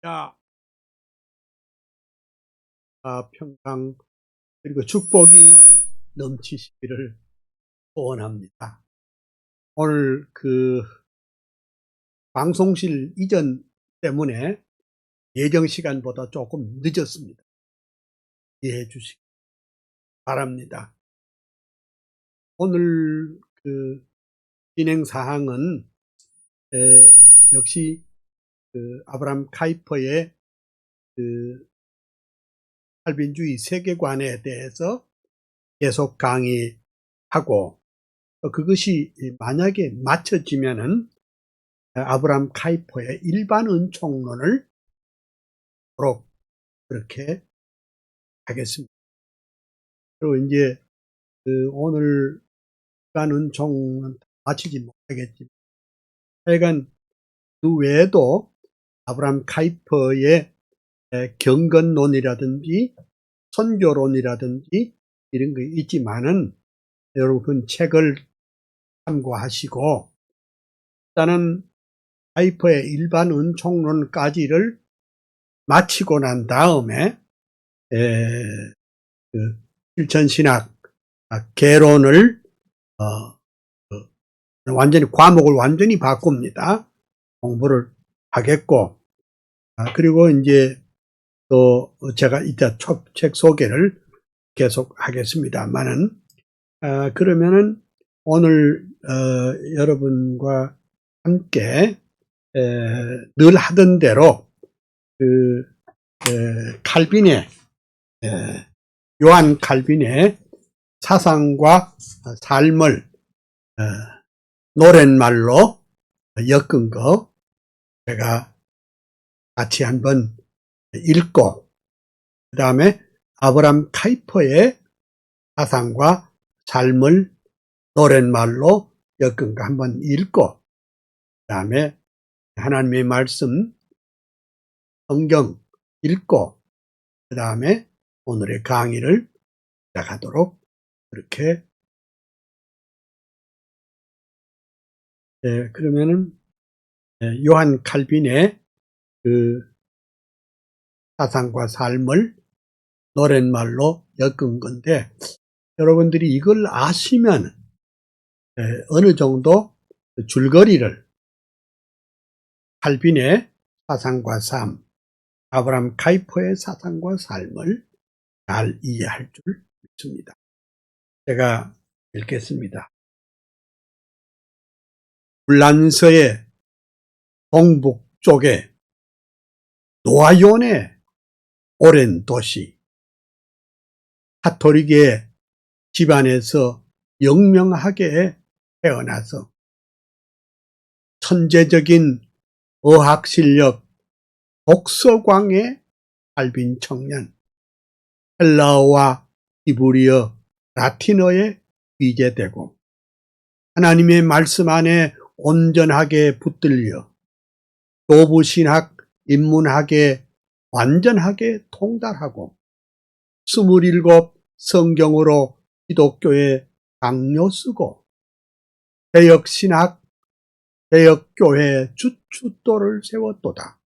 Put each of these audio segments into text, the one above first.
자, 평강 그리고 축복이 넘치시기를 소원합니다. 오늘 방송실 이전 때문에 예정 시간보다 조금 늦었습니다. 이해해 주시기 바랍니다. 오늘 진행 사항은 역시 아브라함 카이퍼의 칼빈주의 세계관에 대해서 계속 강의하고, 그것이 만약에 맞춰지면은 아브라함 카이퍼의 일반 은총론을 그렇게 하겠습니다. 그리고 이제 오늘 일반 은총은 마치지 못하겠지만, 하여간 그 외에도 아브라함 카이퍼의 경건론이라든지 선교론이라든지 이런 거 있지만은, 여러분 책을 참고하시고 일단은 카이퍼의 일반 은총론까지를 마치고 난 다음에 실천신학 개론을 과목을 완전히 바꿉니다. 공부를 하겠고, 그리고 이제 또 제가 이따 책 소개를 계속 하겠습니다만은, 그러면은 오늘 여러분과 함께 늘 하던 대로 칼빈의 요한 칼빈의 사상과 삶을 노랫말로 엮은 거 제가 같이 한번 읽고, 그 다음에 아브라함 카이퍼의 사상과 삶을 노랫말로 엮은 거 한번 읽고, 그 다음에 하나님의 말씀 성경 읽고, 그 다음에 오늘의 강의를 시작하도록 그렇게. 그러면은 요한 칼빈의 사상과 삶을 노랫말로 엮은 건데, 여러분들이 이걸 아시면 어느 정도 줄거리를, 칼빈의 사상과 삶, 아브라함 카이퍼의 사상과 삶을 잘 이해할 줄 믿습니다. 제가 읽겠습니다. 불란서의 동북쪽에 노아연의 오랜 도시, 카톨릭의 집안에서 영명하게 태어나서 천재적인 어학실력 독서광의 칼빈 청년, 헬라어와 히브리어, 라틴어에 위재되고 하나님의 말씀 안에 온전하게 붙들려 교부신학, 인문학에 완전하게 통달하고 27 성경으로 기독교에 강요 쓰고 개혁신학, 개혁교회 주춧돌을 세웠도다.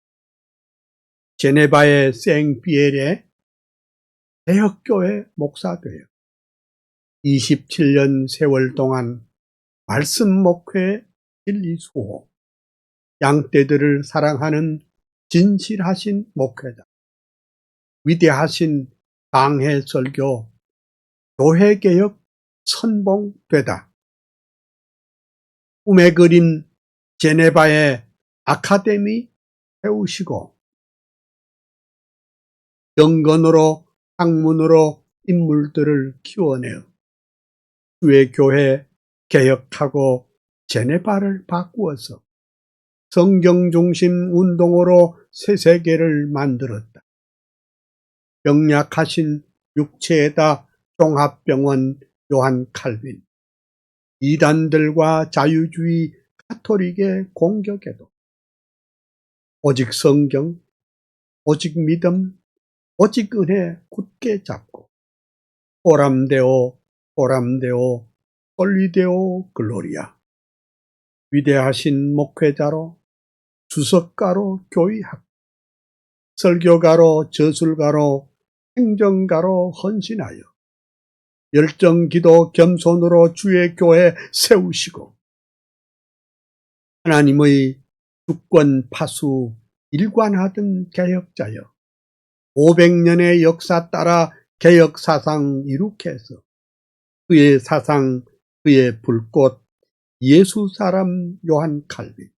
제네바의 생피엘의 개혁교회 목사되어 27년 세월 동안 말씀 목회, 진리 수호, 양떼들을 사랑하는 진실하신 목회자, 위대하신 강해 설교, 교회개혁 선봉되다. 꿈에 그린 제네바의 아카데미 세우시고 경건으로 학문으로 인물들을 키워내어 주의 교회 개혁하고 제네바를 바꾸어서 성경 중심 운동으로 새 세계를 만들었다. 병약하신 육체에다 종합병원 요한 칼빈, 이단들과 자유주의 카톨릭의 공격에도 오직 성경, 오직 믿음, 오직 은혜 굳게 잡고 오람데오, 오람데오, 홀리데오 글로리아, 위대하신 목회자로 주석가로 교의하고 설교가로, 저술가로, 행정가로 헌신하여 열정기도 겸손으로 주의 교회 세우시고 하나님의 주권 파수 일관하던 개혁자여 500년의 역사 따라 개혁 사상 이룩해서 그의 사상, 그의 불꽃, 예수 사람 요한 칼빈,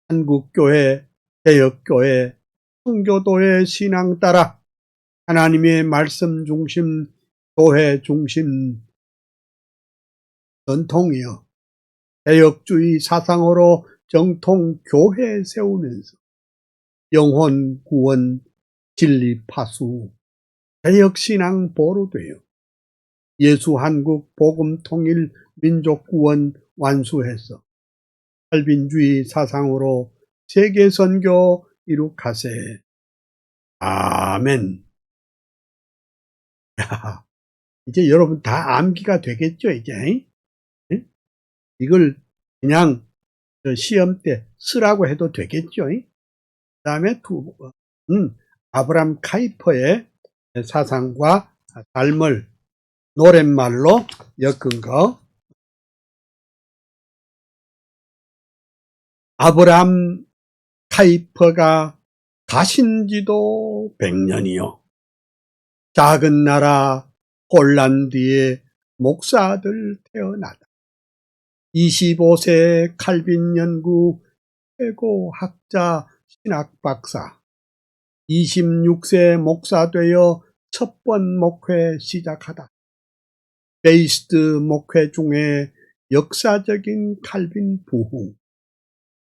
한국교회, 개혁교회, 성교도의 신앙 따라 하나님의 말씀 중심, 교회 중심 전통이여 개혁주의 사상으로 정통 교회 세우면서 영혼 구원, 진리 파수, 개혁신앙 보루되어 예수 한국 복음 통일 민족 구원 완수해서 칼빈주의 사상으로 세계 선교 이룩하세. 아멘. 야, 이제 여러분 다 암기가 되겠죠, 이제? 네? 이걸 그냥 시험 때 쓰라고 해도 되겠죠? 그 다음에 아브람 카이퍼의 사상과 삶을 노랫말로 엮은 거. 아브람 카이퍼가 가신지도 100년이요. 작은 나라 폴란드에 목사들 태어나다. 25세 칼빈 연구 최고 학자 신학 박사. 26세 목사 되어 첫 번 목회 시작하다. 베이스트 목회 중에 역사적인 칼빈 부흥.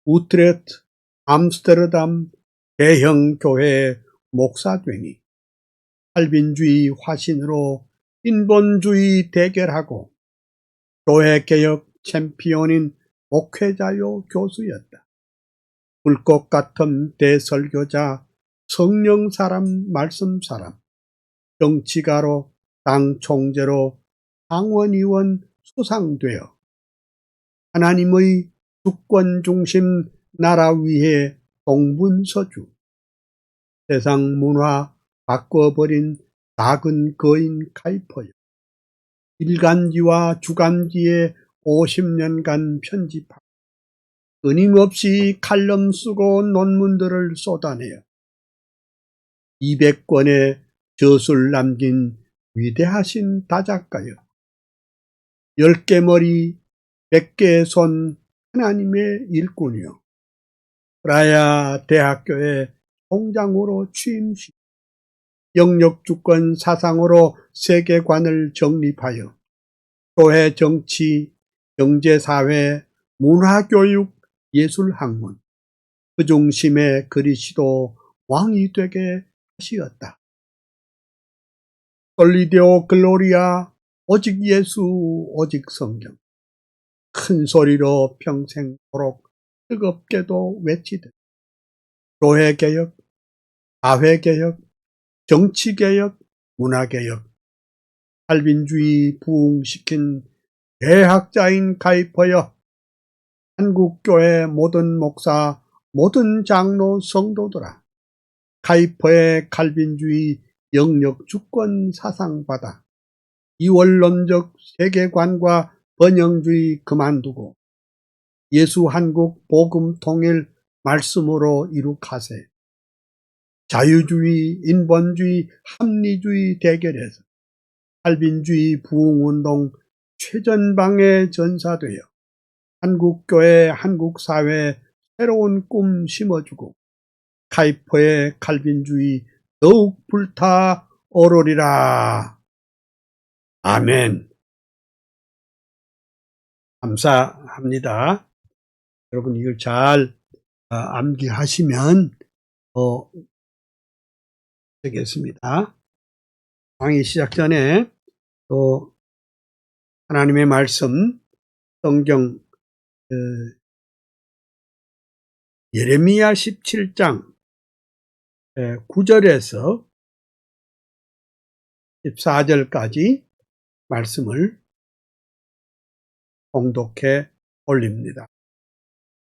우트레트, 암스테르담 대형교회 목사 되니 칼빈주의 화신으로 인본주의 대결하고 교회개혁 챔피언인 목회자요 교수였다. 불꽃 같은 대설교자, 성령사람, 말씀사람, 정치가로, 당 총재로 상원의원 수상되어 하나님의 주권 중심 나라 위에 동분서주, 세상 문화 바꿔버린 작은 거인 카이퍼여. 일간지와 주간지에 50년간 편집하고 끊임없이 칼럼 쓰고 논문들을 쏟아내어 200권의 저술 남긴 위대하신 다작가여. 10개 머리, 100개의 손, 하나님의 일꾼이요. 브라야 대학교의 총장으로 취임시 영역주권 사상으로 세계관을 정립하여 교회 정치, 경제사회, 문화교육, 예술학문 그 중심에 그리스도 왕이 되게 하시었다. 솔리데오 글로리아, 오직 예수, 오직 성경. 큰 소리로 평생토록 뜨겁게도 외치듯 교회개혁, 사회개혁, 정치개혁, 문화개혁, 칼빈주의 부흥시킨 대학자인 카이퍼여. 한국교회 모든 목사, 모든 장로 성도들아, 카이퍼의 칼빈주의 영역주권 사상받아 이원론적 세계관과 번영주의 그만두고 예수 한국 복음 통일 말씀으로 이룩하세. 자유주의, 인본주의, 합리주의 대결에서 칼빈주의 부흥운동 최전방에 전사되어 한국교회, 한국사회에 새로운 꿈 심어주고 카이퍼의 칼빈주의 더욱 불타 오르리라. 아멘. 감사합니다. 여러분 이걸 잘 암기하시면 되겠습니다. 강의 시작 전에 또 하나님의 말씀 성경 예레미야 17장 9절에서 14절까지 말씀을 봉독해 올립니다.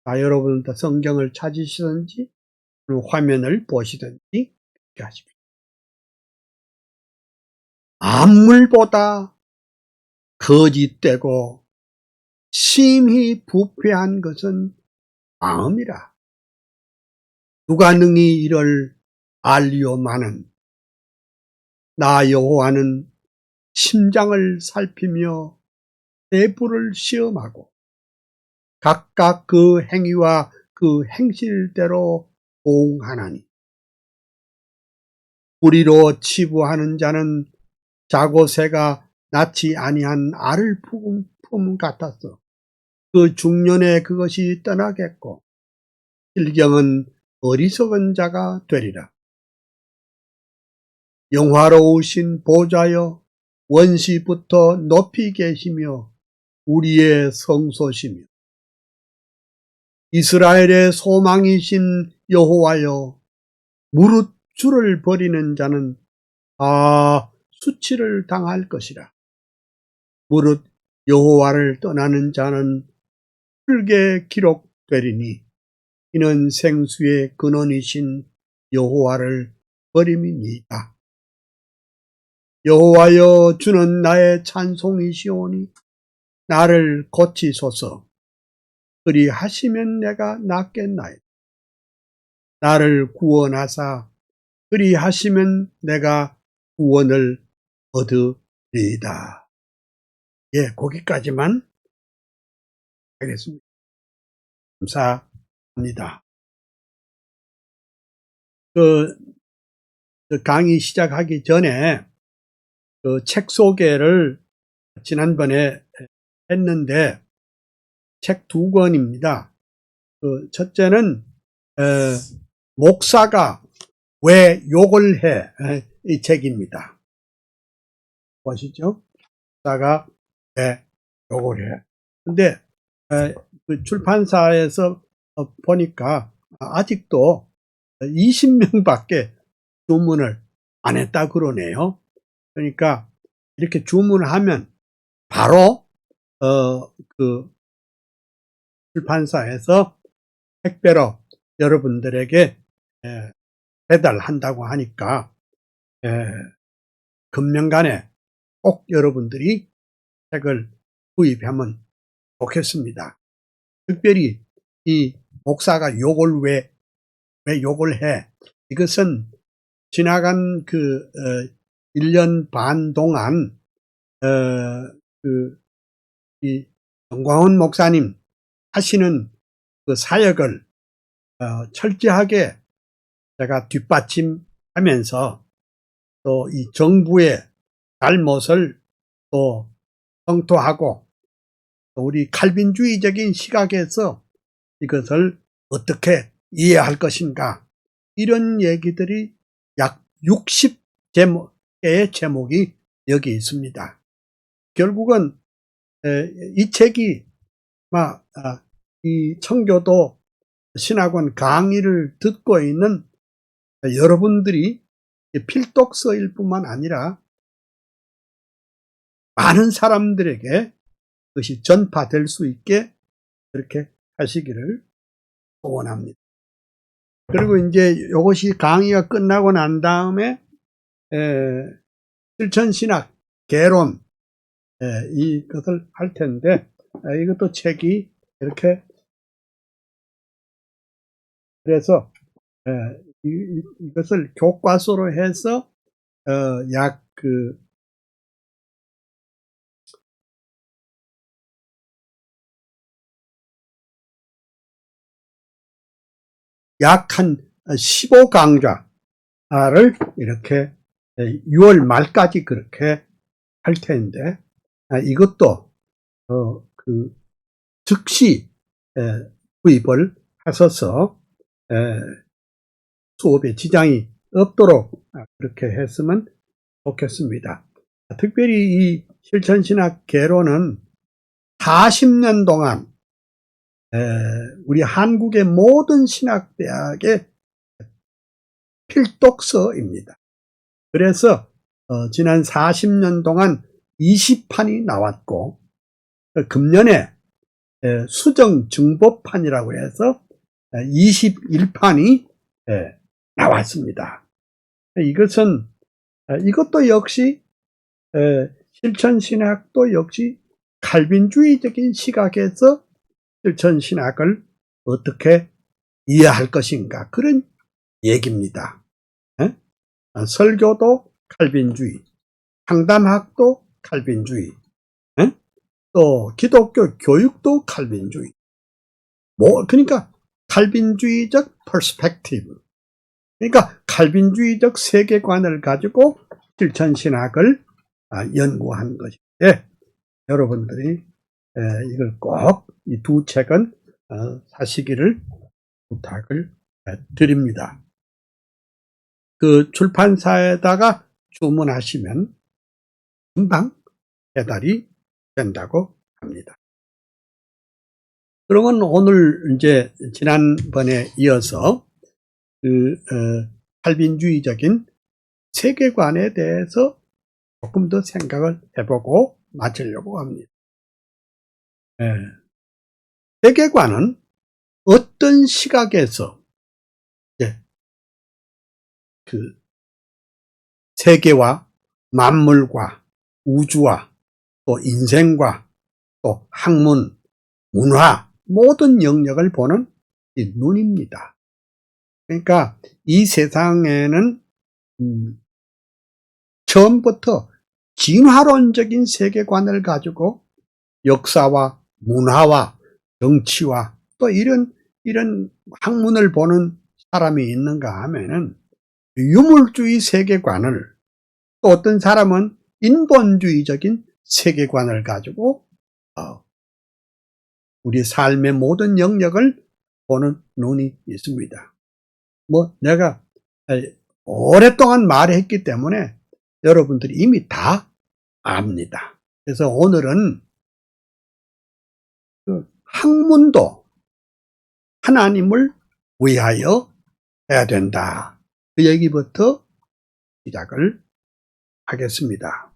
여러분 다 성경을 찾으시든지 화면을 보시든지 그렇게 하십시오. 만물보다 거짓되고 심히 부패한 것은 마음이라. 누가 능히 이를 알리오마는 나 여호와는 심장을 살피며 내부를 시험하고 각각 그 행위와 그 행실대로 보응하나니 우리로 치부하는 자는 자고 새가 낳지 아니한 알을 품 같았어. 그 중년에 그것이 떠나겠고 실경은 어리석은 자가 되리라. 영화로우신 보좌여 원시부터 높이 계시며 우리의 성소시며 이스라엘의 소망이신 여호와여 무릇 주를 버리는 자는 다 수치를 당할 것이라. 무릇 여호와를 떠나는 자는 흙에 기록되리니 이는 생수의 근원이신 여호와를 버림이니이다. 여호와여 주는 나의 찬송이시오니 나를 고치소서. 그리하시면 내가 낫겠나이다. 나를 구원하사 그리하시면 내가 구원을 얻으리이다. 예, 거기까지만 하겠습니다. 감사합니다. 그 강의 시작하기 전에 그 책 소개를 지난번에 했는데 책 2권입니다. 그 첫째는 목사가 왜 욕을 해? 이 책입니다. 보시죠? 목사가 왜 욕을 해? 근데 그 출판사에서 보니까 아직도 20명밖에 주문을 안 했다 그러네요. 그러니까 이렇게 주문하면 바로 그 출판사에서 택배로 여러분들에게 배달한다고 하니까 금년간에 꼭 여러분들이 책을 구입하면 좋겠습니다. 특별히 이 목사가 욕을 왜 욕을 해? 이것은 지나간 그 1년 반 동안 이 정광훈 목사님 하시는 그 사역을 철저하게 제가 뒷받침하면서 또 이 정부의 잘못을 또 성토하고 또 우리 칼빈주의적인 시각에서 이것을 어떻게 이해할 것인가 이런 얘기들이 약 60개의 제목이 여기 있습니다. 결국은 이 책이 이 청교도 신학원 강의를 듣고 있는 여러분들이 필독서일 뿐만 아니라 많은 사람들에게 그것이 전파될 수 있게 그렇게 하시기를 소원합니다. 그리고 이제 이것이 강의가 끝나고 난 다음에 실천신학 개론 이것을 할 텐데 이것도 책이 이렇게 그래서 이것을 교과서로 해서 약 한 15강좌를 이렇게 6월 말까지 그렇게 할 텐데 이것도 즉시 구입을 하셔서 수업에 지장이 없도록 그렇게 했으면 좋겠습니다. 특별히 이 실천신학 개론은 40년 동안 우리 한국의 모든 신학대학의 필독서입니다. 그래서 지난 40년 동안 20판이 나왔고 금년에 수정 증보판이라고 해서 21판이 나왔습니다. 이것도 역시 실천신학도 역시 칼빈주의적인 시각에서 실천신학을 어떻게 이해할 것인가, 그런 얘기입니다. 설교도 칼빈주의, 상담학도 칼빈주의, 또 기독교 교육도 칼빈주의. 그러니까 칼빈주의적 퍼스펙티브, 그러니까 칼빈주의적 세계관을 가지고 실천신학을 연구한 것인데, 여러분들이 이걸 꼭 이 두 책은 사시기를 부탁을 드립니다. 그 출판사에다가 주문하시면 금방 배달이 된다고 합니다. 그러면 오늘 이제 지난번에 이어서 칼빈주의적인 세계관에 대해서 조금 더 생각을 해보고 마치려고 합니다. 세계관은 어떤 시각에서 그 세계와 만물과 우주와 또 인생과 또 학문, 문화, 모든 영역을 보는 이 눈입니다. 그러니까 이 세상에는 처음부터 진화론적인 세계관을 가지고 역사와 문화와 정치와 또 이런 학문을 보는 사람이 있는가 하면은 유물주의 세계관을, 또 어떤 사람은 인본주의적인 세계관을 가지고 우리 삶의 모든 영역을 보는 눈이 있습니다. 내가 오랫동안 말했기 때문에 여러분들이 이미 다 압니다. 그래서 오늘은 학문도 하나님을 위하여 해야 된다, 그 얘기부터 시작을 하겠습니다.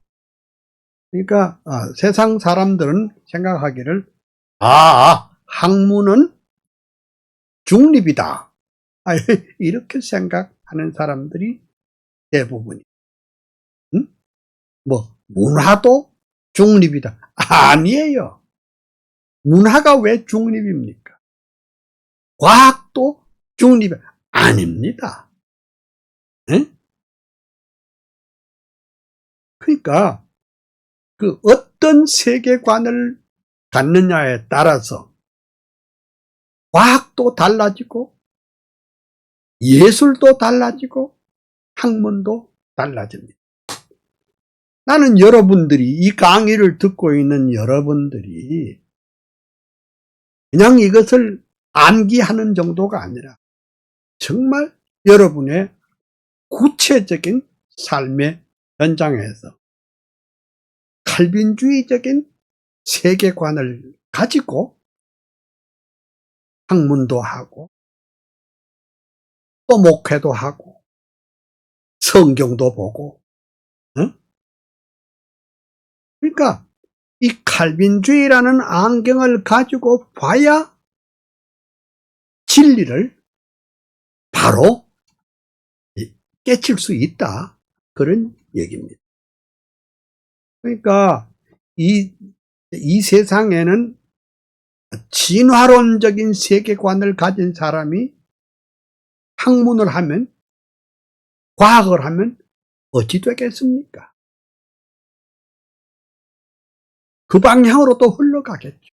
그러니까 세상 사람들은 생각하기를 학문은 중립이다, 이렇게 생각하는 사람들이 대부분이. 문화도 중립이다. 아니에요. 문화가 왜 중립입니까? 과학도 중립이 아닙니다. 그러니까 그 어떤 세계관을 갖느냐에 따라서 과학도 달라지고 예술도 달라지고 학문도 달라집니다. 나는 여러분들이, 이 강의를 듣고 있는 여러분들이 그냥 이것을 암기하는 정도가 아니라 정말 여러분의 구체적인 삶의 현장에서 칼빈주의적인 세계관을 가지고 학문도 하고 또 목회도 하고 성경도 보고, 그러니까 이 칼빈주의라는 안경을 가지고 봐야 진리를 바로 깨칠 수 있다, 그런 얘기입니다. 그러니까 이 세상에는 진화론적인 세계관을 가진 사람이 학문을 하면, 과학을 하면 어찌 되겠습니까? 그 방향으로 또 흘러가겠죠.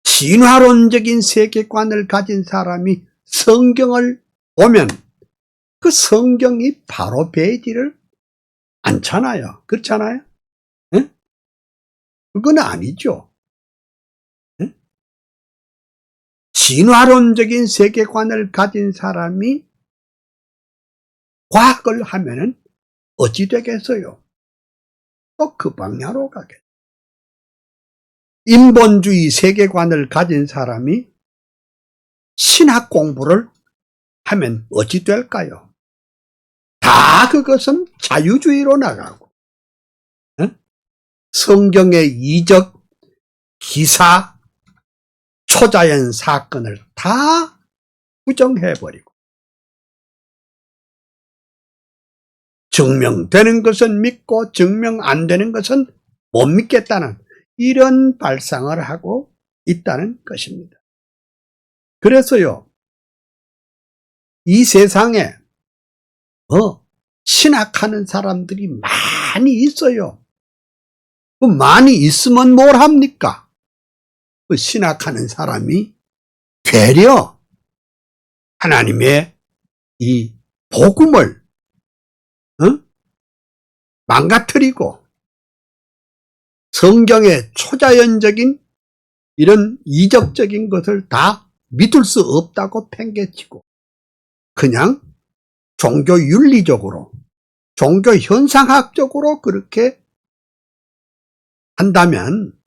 진화론적인 세계관을 가진 사람이 성경을 보면 그 성경이 바로 배지를 않잖아요. 그렇잖아요? 그건 아니죠. 진화론적인 세계관을 가진 사람이 과학을 하면은 어찌 되겠어요? 또 그 방향으로 가겠죠. 인본주의 세계관을 가진 사람이 신학 공부를 하면 어찌 될까요? 다 그것은 자유주의로 나가고, 성경의 이적, 기사, 초자연 사건을 다 부정해버리고 증명되는 것은 믿고 증명 안 되는 것은 못 믿겠다는 이런 발상을 하고 있다는 것입니다. 그래서요, 이 세상에 신학하는 사람들이 많이 있어요. 그 많이 있으면 뭘 합니까? 그 신학하는 사람이 되려 하나님의 이 복음을 망가뜨리고 성경의 초자연적인 이런 이적적인 것을 다 믿을 수 없다고 팽개치고 그냥 종교 윤리적으로 종교 현상학적으로 그렇게 한다면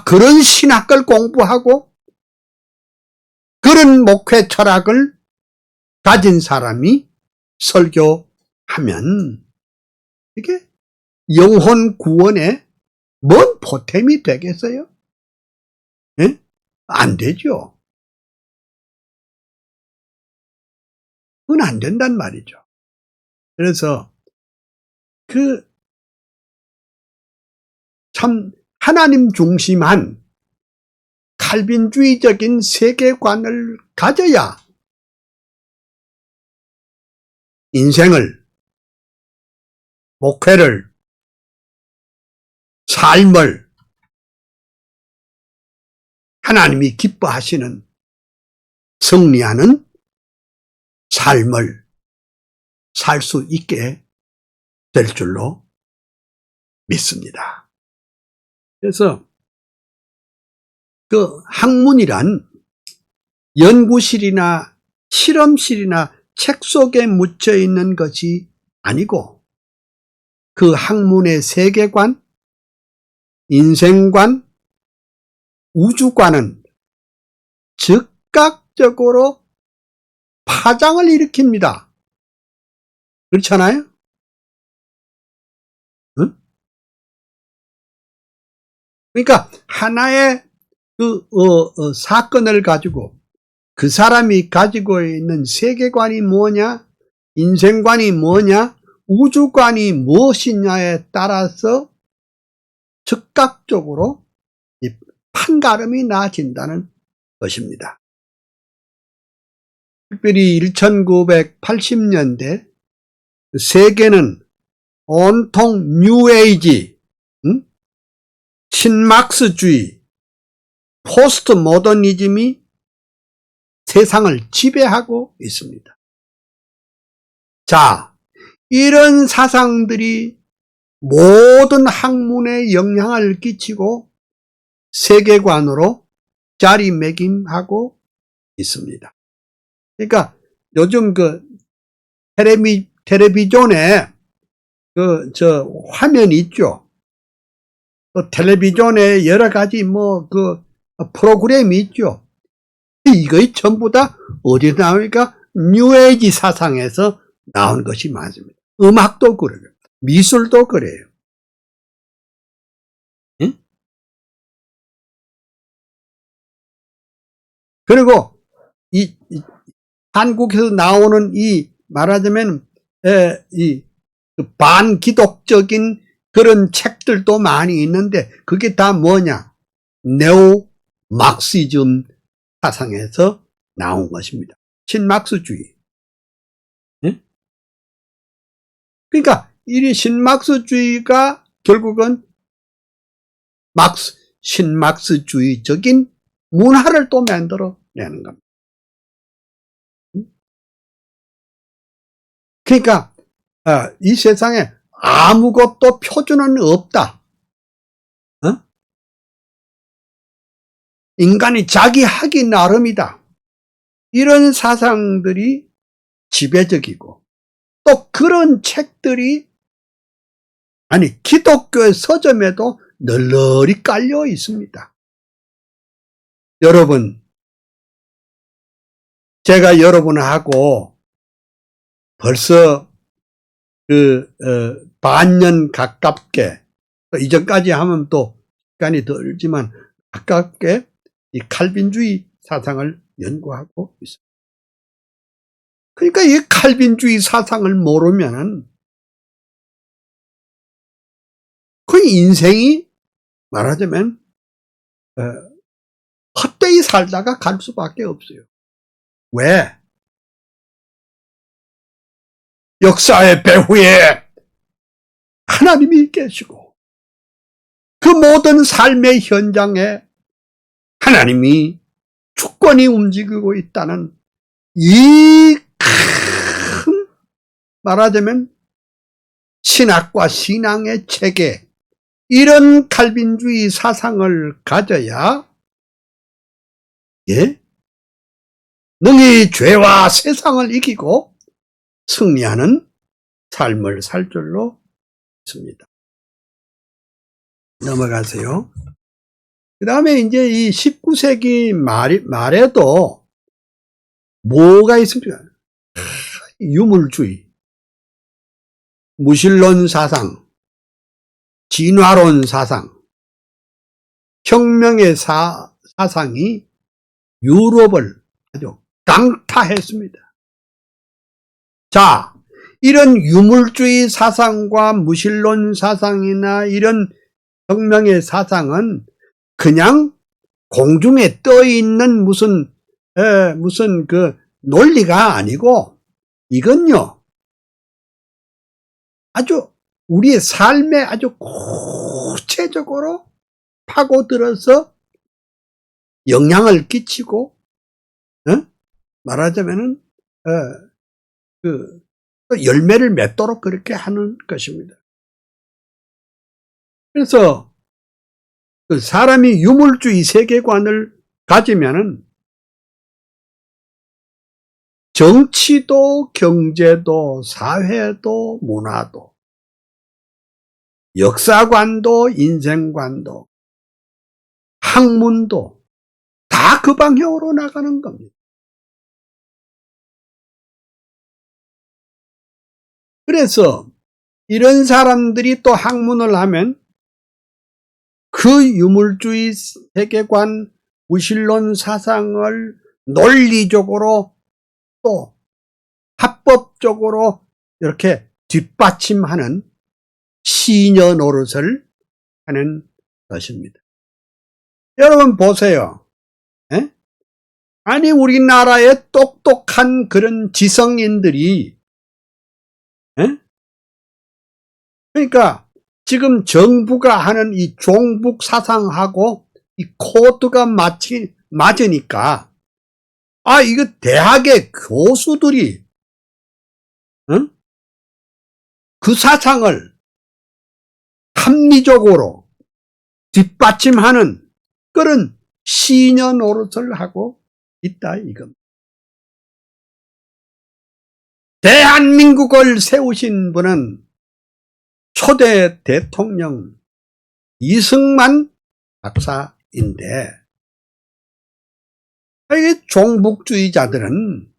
그런 신학을 공부하고 그런 목회 철학을 가진 사람이 설교하면 이게 영혼 구원에 뭔 보탬이 되겠어요? 예? 안 되죠. 그건 안 된단 말이죠. 그래서 참 하나님 중심한 칼빈주의적인 세계관을 가져야 인생을, 목회를, 삶을 하나님이 기뻐하시는 승리하는 삶을 살 수 있게 될 줄로 믿습니다. 그래서 그 학문이란 연구실이나 실험실이나 책 속에 묻혀 있는 것이 아니고 그 학문의 세계관, 인생관, 우주관은 즉각적으로 파장을 일으킵니다. 그렇잖아요? 응? 그러니까 하나의 사건을 가지고 그 사람이 가지고 있는 세계관이 뭐냐, 인생관이 뭐냐, 우주관이 무엇이냐에 따라서 즉각적으로 이 판가름이 나아진다는 것입니다. 특별히 1980년대 세계는 온통 뉴에이지, 신막스주의, 포스트 모더니즘이 세상을 지배하고 있습니다. 자, 이런 사상들이 모든 학문에 영향을 끼치고 세계관으로 자리매김하고 있습니다. 그러니까 요즘 텔레비전에 화면 있죠. 또 텔레비전에 여러 가지 프로그램이 있죠. 이거이 전부 다 어디서 나오니까 뉴에이지 사상에서 나온 것이 많습니다. 음악도 그래요. 미술도 그래요. 응? 그리고 한국에서 나오는 말하자면 반기독적인 그런 책들도 많이 있는데 그게 다 뭐냐? 네오 막시즘 사상에서 나온 것입니다. 신막스주의. 네? 그러니까 이 신막스주의가 결국은 신막스주의적인 문화를 또 만들어내는 겁니다. 그러니까 이 세상에 아무것도 표준은 없다. 인간이 자기 하기 나름이다. 이런 사상들이 지배적이고 또 그런 책들이 기독교의 서점에도 널널이 깔려 있습니다. 여러분, 제가 여러분하고 벌써 반년 가깝게, 이전까지 하면 또 시간이 덜지만 가깝게 이 칼빈주의 사상을 연구하고 있습니다. 그러니까 이 칼빈주의 사상을 모르면은 그 인생이 말하자면 헛되이 살다가 갈 수밖에 없어요. 왜? 역사의 배후에 하나님이 계시고 그 모든 삶의 현장에 하나님이 주권이 움직이고 있다는 이 큰 말하자면 신학과 신앙의 체계, 이런 칼빈주의 사상을 가져야 능히 죄와 세상을 이기고 승리하는 삶을 살 줄로 믿습니다. 넘어가세요. 그 다음에 이제 이 19세기 말에도 뭐가 있습니까? 유물주의, 무신론 사상, 진화론 사상, 혁명의 사상이 유럽을 아주 강타했습니다. 자, 이런 유물주의 사상과 무신론 사상이나 이런 혁명의 사상은 그냥 공중에 떠 있는 무슨 그 논리가 아니고, 이건요 아주 우리의 삶에 아주 구체적으로 파고들어서 영향을 끼치고, 말하자면은 그 열매를 맺도록 그렇게 하는 것입니다. 그래서 그 사람이 유물주의 세계관을 가지면은 정치도 경제도 사회도 문화도 역사관도 인생관도 학문도 다 그 방향으로 나가는 겁니다. 그래서 이런 사람들이 또 학문을 하면 그 유물주의 세계관, 무신론 사상을 논리적으로 또 합법적으로 이렇게 뒷받침하는 시녀 노릇을 하는 것입니다. 여러분 보세요. 아니 우리나라의 똑똑한 그런 지성인들이 그러니까 지금 정부가 하는 이 종북 사상하고 이 코드가 맞으니까 이거 대학의 교수들이 그 사상을 합리적으로 뒷받침하는 그런 시녀 노릇을 하고 있다 이겁니다. 대한민국을 세우신 분은 초대 대통령 이승만 박사인데, 이 종북주의자들은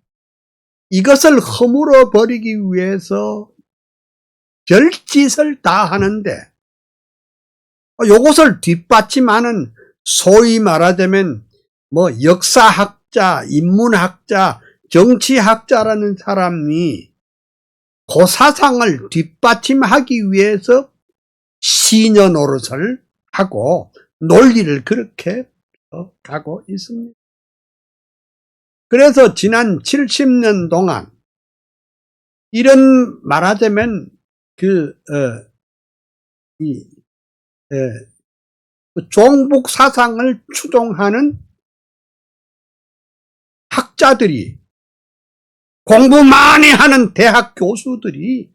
이것을 허물어 버리기 위해서 별짓을 다 하는데, 요것을 뒷받침하는 소위 말하자면 뭐 역사학자, 인문학자, 정치학자라는 사람이 그 사상을 뒷받침하기 위해서 시녀 노릇을 하고 논리를 그렇게 가고 있습니다. 그래서 지난 70년 동안 이런 말하자면 종북 사상을 추종하는 학자들이, 공부 많이 하는 대학 교수들이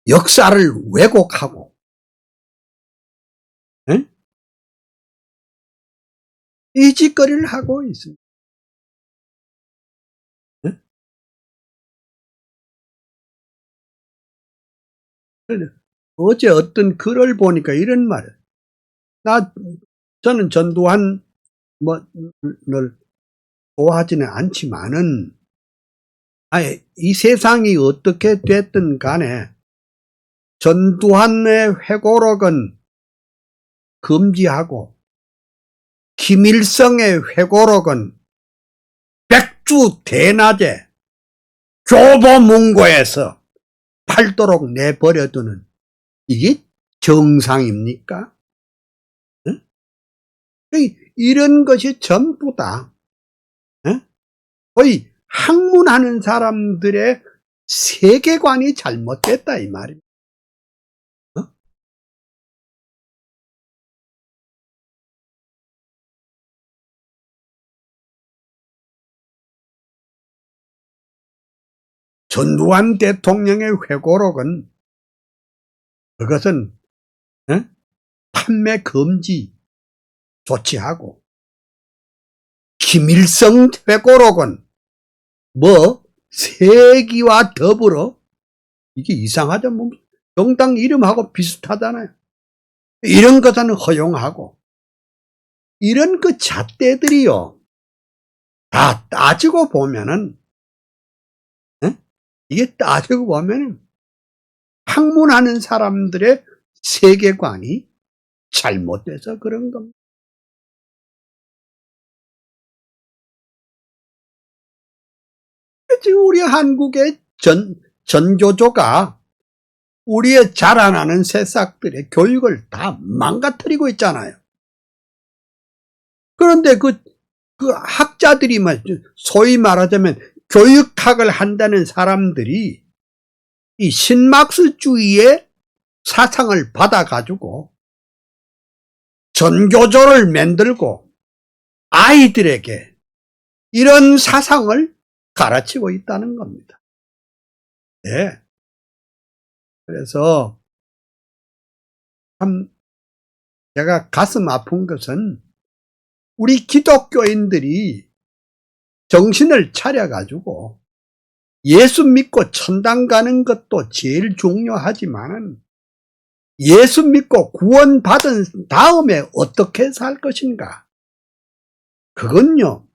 역사를 왜곡하고 이 짓거리를 하고 있습니다. 어제 어떤 글을 보니까 이런 말을, 저는 전두환을 좋아하지는 않지만은 이 세상이 어떻게 됐든 간에 전두환의 회고록은 금지하고 김일성의 회고록은 백주 대낮에 교보문고에서 팔도록 내버려두는 이게 정상입니까? 응? 이런 것이 전부 다 거의 학문하는 사람들의 세계관이 잘못됐다 이 말입니다. 전두환 대통령의 회고록은 그것은 판매 금지 조치하고, 김일성 회고록은 세기와 더불어, 이게 이상하죠. 정당 이름하고 비슷하잖아요. 이런 것은 허용하고, 이런 그 잣대들이요, 다 따지고 보면은, 이게 따지고 보면은 학문하는 사람들의 세계관이 잘못돼서 그런 겁니다. 지금 우리 한국의 전교조가 우리의 자라나는 새싹들의 교육을 다 망가뜨리고 있잖아요. 그런데 그 학자들이 소위 말하자면 교육학을 한다는 사람들이 이 신막스주의의 사상을 받아가지고 전교조를 만들고 아이들에게 이런 사상을 가르치고 있다는 겁니다. 네. 그래서 참 제가 가슴 아픈 것은 우리 기독교인들이 정신을 차려가지고 예수 믿고 천당 가는 것도 제일 중요하지만 예수 믿고 구원받은 다음에 어떻게 살 것인가? 그건요,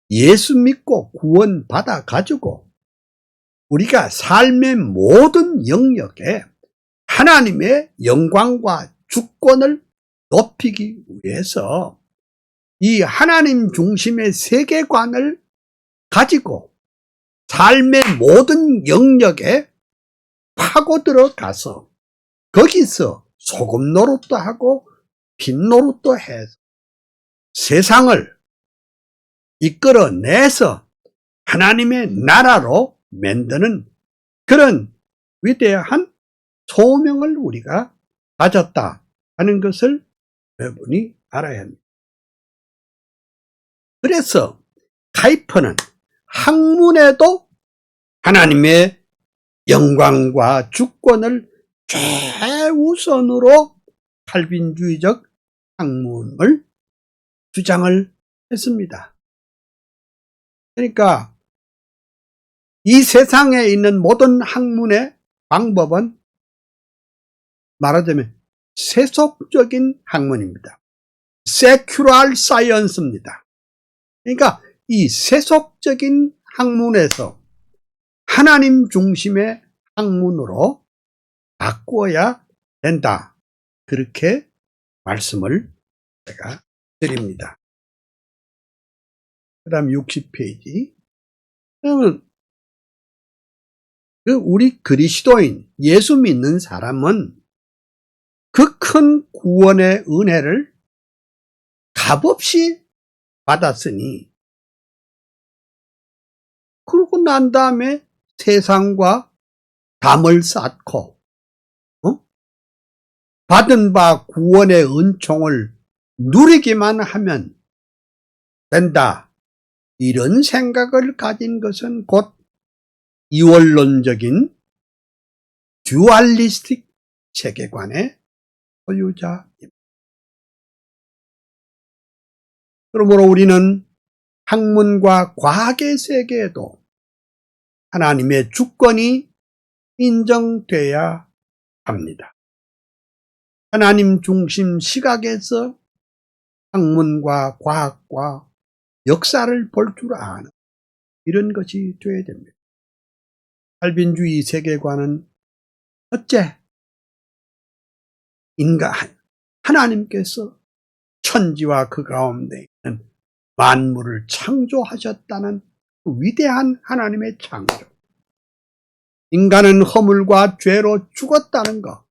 예수 믿고 구원받아 가지고 우리가 삶의 모든 영역에 하나님의 영광과 주권을 높이기 위해서 이 하나님 중심의 세계관을 가지고 삶의 모든 영역에 파고 들어가서 거기서 소금 노릇도 하고 빛 노릇도 해서 세상을 이끌어내서 하나님의 나라로 만드는 그런 위대한 소명을 우리가 가졌다 하는 것을 여러분이 알아야 합니다. 그래서 카이퍼는 학문에도 하나님의 영광과 주권을 최우선으로 칼빈주의적 학문을 주장을 했습니다. 그러니까 이 세상에 있는 모든 학문의 방법은 말하자면 세속적인 학문입니다. secular science입니다. 그러니까 이 세속적인 학문에서 하나님 중심의 학문으로 바꾸어야 된다. 그렇게 말씀을 제가 드립니다. 그 다음 60페이지. 그러면 우리 그리스도인, 예수 믿는 사람은 그 큰 구원의 은혜를 값없이 받았으니, 그러고 난 다음에 세상과 담을 쌓고 받은 바 구원의 은총을 누리기만 하면 된다. 이런 생각을 가진 것은 곧 이원론적인 듀얼리스틱 세계관의 소유자입니다. 그러므로 우리는 학문과 과학의 세계에도 하나님의 주권이 인정돼야 합니다. 하나님 중심 시각에서 학문과 과학과 역사를 볼 줄 아는 이런 것이 되어야 됩니다. 칼빈주의 세계관은 어째 하나님께서 천지와 그 가운데 있는 만물을 창조하셨다는 그 위대한 하나님의 창조. 인간은 허물과 죄로 죽었다는 것,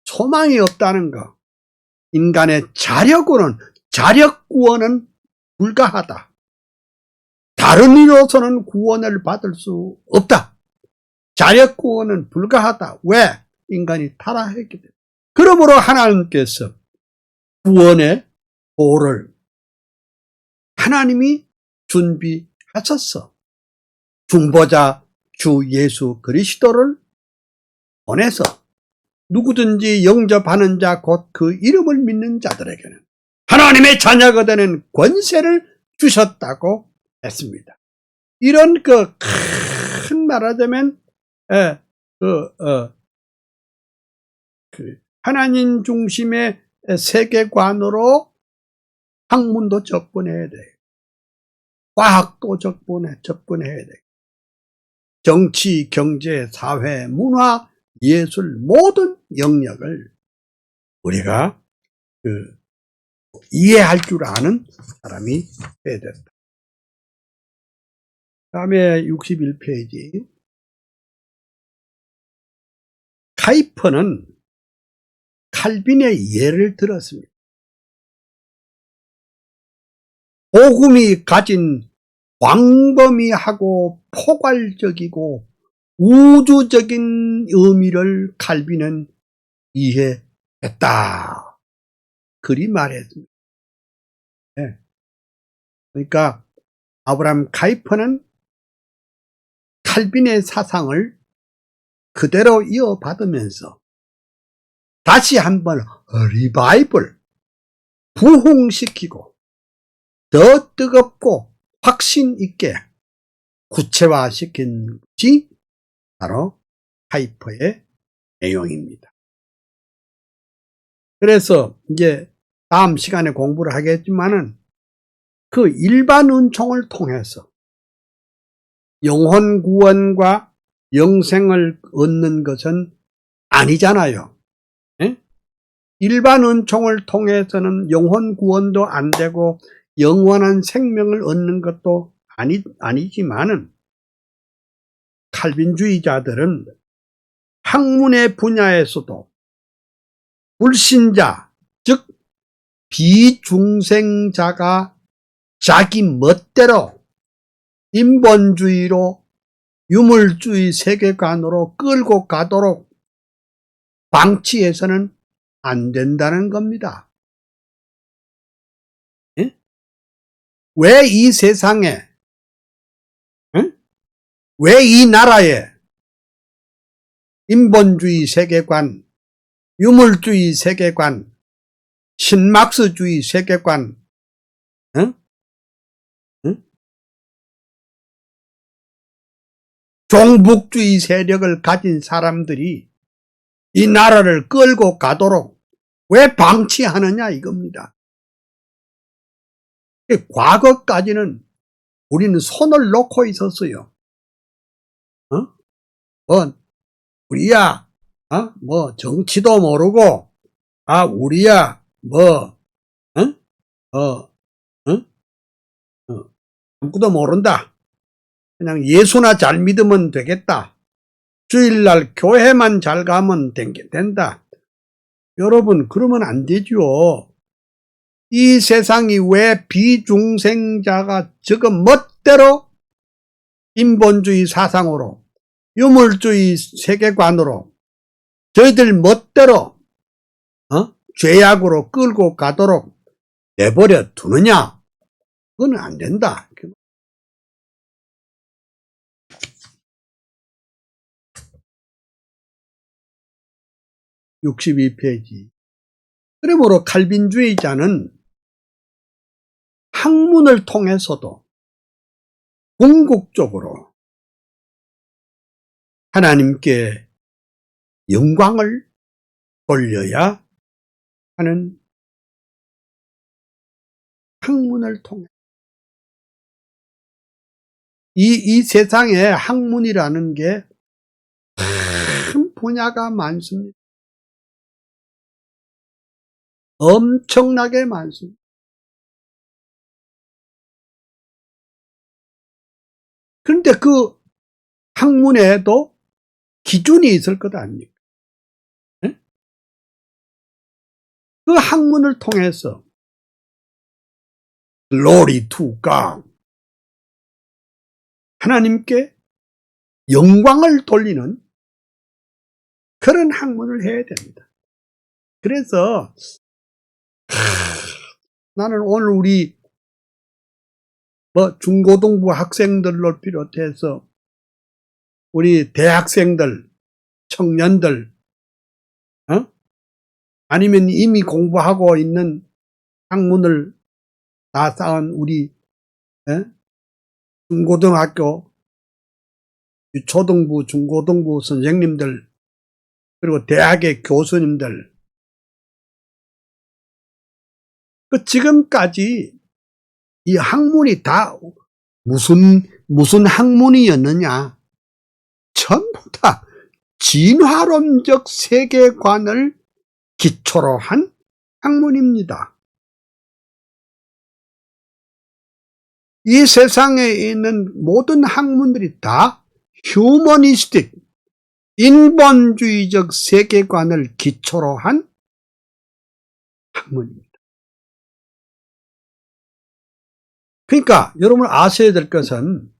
소망이 없다는 것, 인간의 자력 구원은 불가하다. 다른 이로서는 구원을 받을 수 없다. 자력 구원은 불가하다. 왜? 인간이 타락했기 때문에. 그러므로 하나님께서 구원의 도를 하나님이 준비하셨어. 중보자 주 예수 그리스도를 보내서 누구든지 영접하는 자 곧 그 이름을 믿는 자들에게는 하나님의 자녀가 되는 권세를 주셨다고 했습니다. 이런 큰 말하자면 하나님 중심의 세계관으로 학문도 접근해야 돼. 과학도 접근해야 돼. 정치, 경제, 사회, 문화, 예술 모든 영역을 우리가 이해할 줄 아는 사람이 돼야 된다. 다음에 61페이지. 카이퍼는 칼빈의 예를 들었습니다. 복음이 가진 광범위하고 포괄적이고 우주적인 의미를 칼빈은 이해했다. 그리 말했습니다. 네. 그러니까 아브라함 카이퍼는 칼빈의 사상을 그대로 이어받으면서 다시 한번 리바이벌, 부흥시키고 더 뜨겁고 확신 있게 구체화시킨 것이 바로 카이퍼의 내용입니다. 그래서 이제 다음 시간에 공부를 하겠지만은 그 일반 은총을 통해서 영혼 구원과 영생을 얻는 것은 아니잖아요. 예? 일반 은총을 통해서는 영혼 구원도 안 되고 영원한 생명을 얻는 것도 아니지만은 칼빈주의자들은 학문의 분야에서도 불신자, 즉 비중생자가 자기 멋대로 인본주의로 유물주의 세계관으로 끌고 가도록 방치해서는 안 된다는 겁니다. 예? 왜 이 세상에, 왜 이 나라에 인본주의 세계관, 유물주의 세계관, 신막스주의 세계관, 종북주의 세력을 가진 사람들이 이 나라를 끌고 가도록 왜 방치하느냐 이겁니다. 과거까지는 우리는 손을 놓고 있었어요. 우리야, 정치도 모르고, 우리야, 아무것도 모른다. 그냥 예수나 잘 믿으면 되겠다. 주일날 교회만 잘 가면 된다. 여러분, 그러면 안 되죠. 이 세상이 왜 비중생자가 지금 멋대로 인본주의 사상으로 유물주의 세계관으로 저희들 멋대로 죄악으로 끌고 가도록 내버려 두느냐? 그건 안 된다. 62페이지. 그러므로 칼빈주의자는 학문을 통해서도 궁극적으로 하나님께 영광을 돌려야 하는 학문을 통해 이 세상에 학문이라는 게 큰 분야가 많습니다. 엄청나게 많습니다. 그런데 그 학문에도 기준이 있을 것 아닙니까? 네? 그 학문을 통해서 Glory to God, 하나님께 영광을 돌리는 그런 학문을 해야 됩니다. 그래서 나는 오늘 우리 중고등부 학생들로 비롯해서 우리 대학생들, 청년들, 아니면 이미 공부하고 있는 학문을 다 쌓은 우리 중고등학교, 초등부, 중고등부 선생님들, 그리고 대학의 교수님들, 지금까지 이 학문이 다 무슨 학문이었느냐? 전부 다 진화론적 세계관을 기초로 한 학문입니다. 이 세상에 있는 모든 학문들이 다 휴머니스틱, 인본주의적 세계관을 기초로 한 학문입니다. 그러니까 여러분 아셔야 될 것은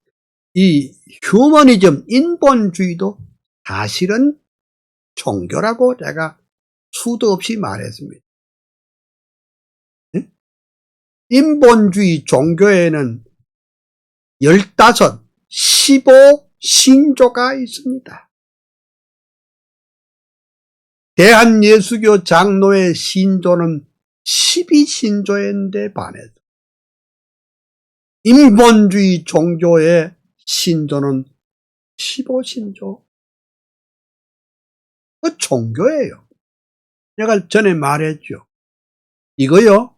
이 휴머니즘, 인본주의도 사실은 종교라고 제가 수도 없이 말했습니다. 인본주의 종교에는 15, 15 신조가 있습니다. 대한예수교 장로의 신조는 12신조인데 반해서 인본주의 종교의 신조는 15신조. 그 종교예요. 내가 전에 말했죠. 이거요,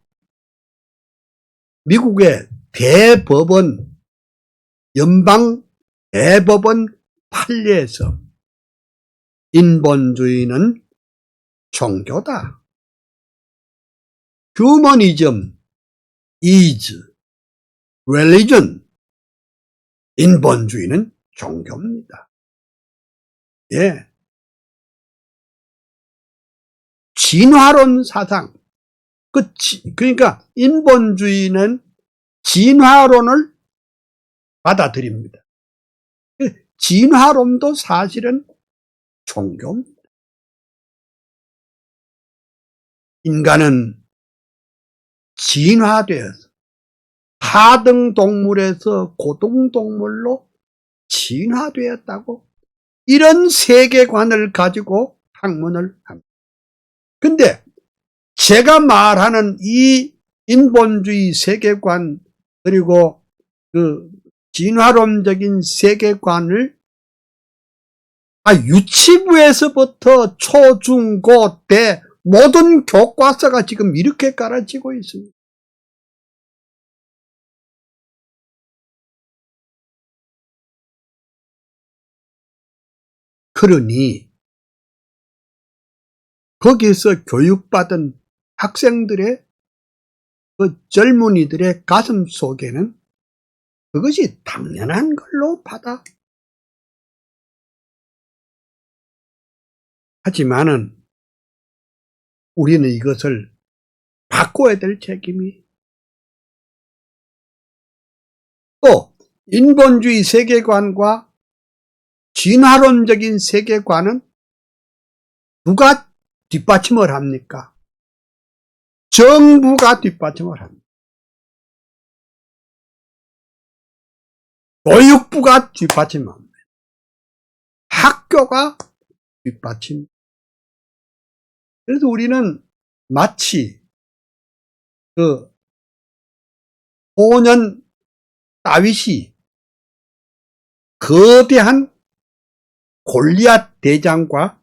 미국의 대법원, 연방 대법원 판례에서 인본주의는 종교다. Humanism is religion. 인본주의는 종교입니다. 예. 진화론 사상. 그러니까 인본주의는 진화론을 받아들입니다. 진화론도 사실은 종교입니다. 인간은 진화되어서 하등 동물에서 고등 동물로 진화되었다고, 이런 세계관을 가지고 학문을 합니다. 근데 제가 말하는 이 인본주의 세계관, 그리고 그 진화론적인 세계관을 유치부에서부터 초, 중, 고, 대 모든 교과서가 지금 이렇게 깔아지고 있습니다. 그러니 거기서 교육받은 학생들의, 그 젊은이들의 가슴 속에는 그것이 당연한 걸로 받아. 하지만은 우리는 이것을 바꿔야 될 책임이, 또 인본주의 세계관과 진화론적인 세계관은 누가 뒷받침을 합니까? 정부가 뒷받침을 합니다. 교육부가 뒷받침합니다. 학교가 뒷받침. 그래서 우리는 마치 그 소년 다윗이 거대한 골리앗 대장과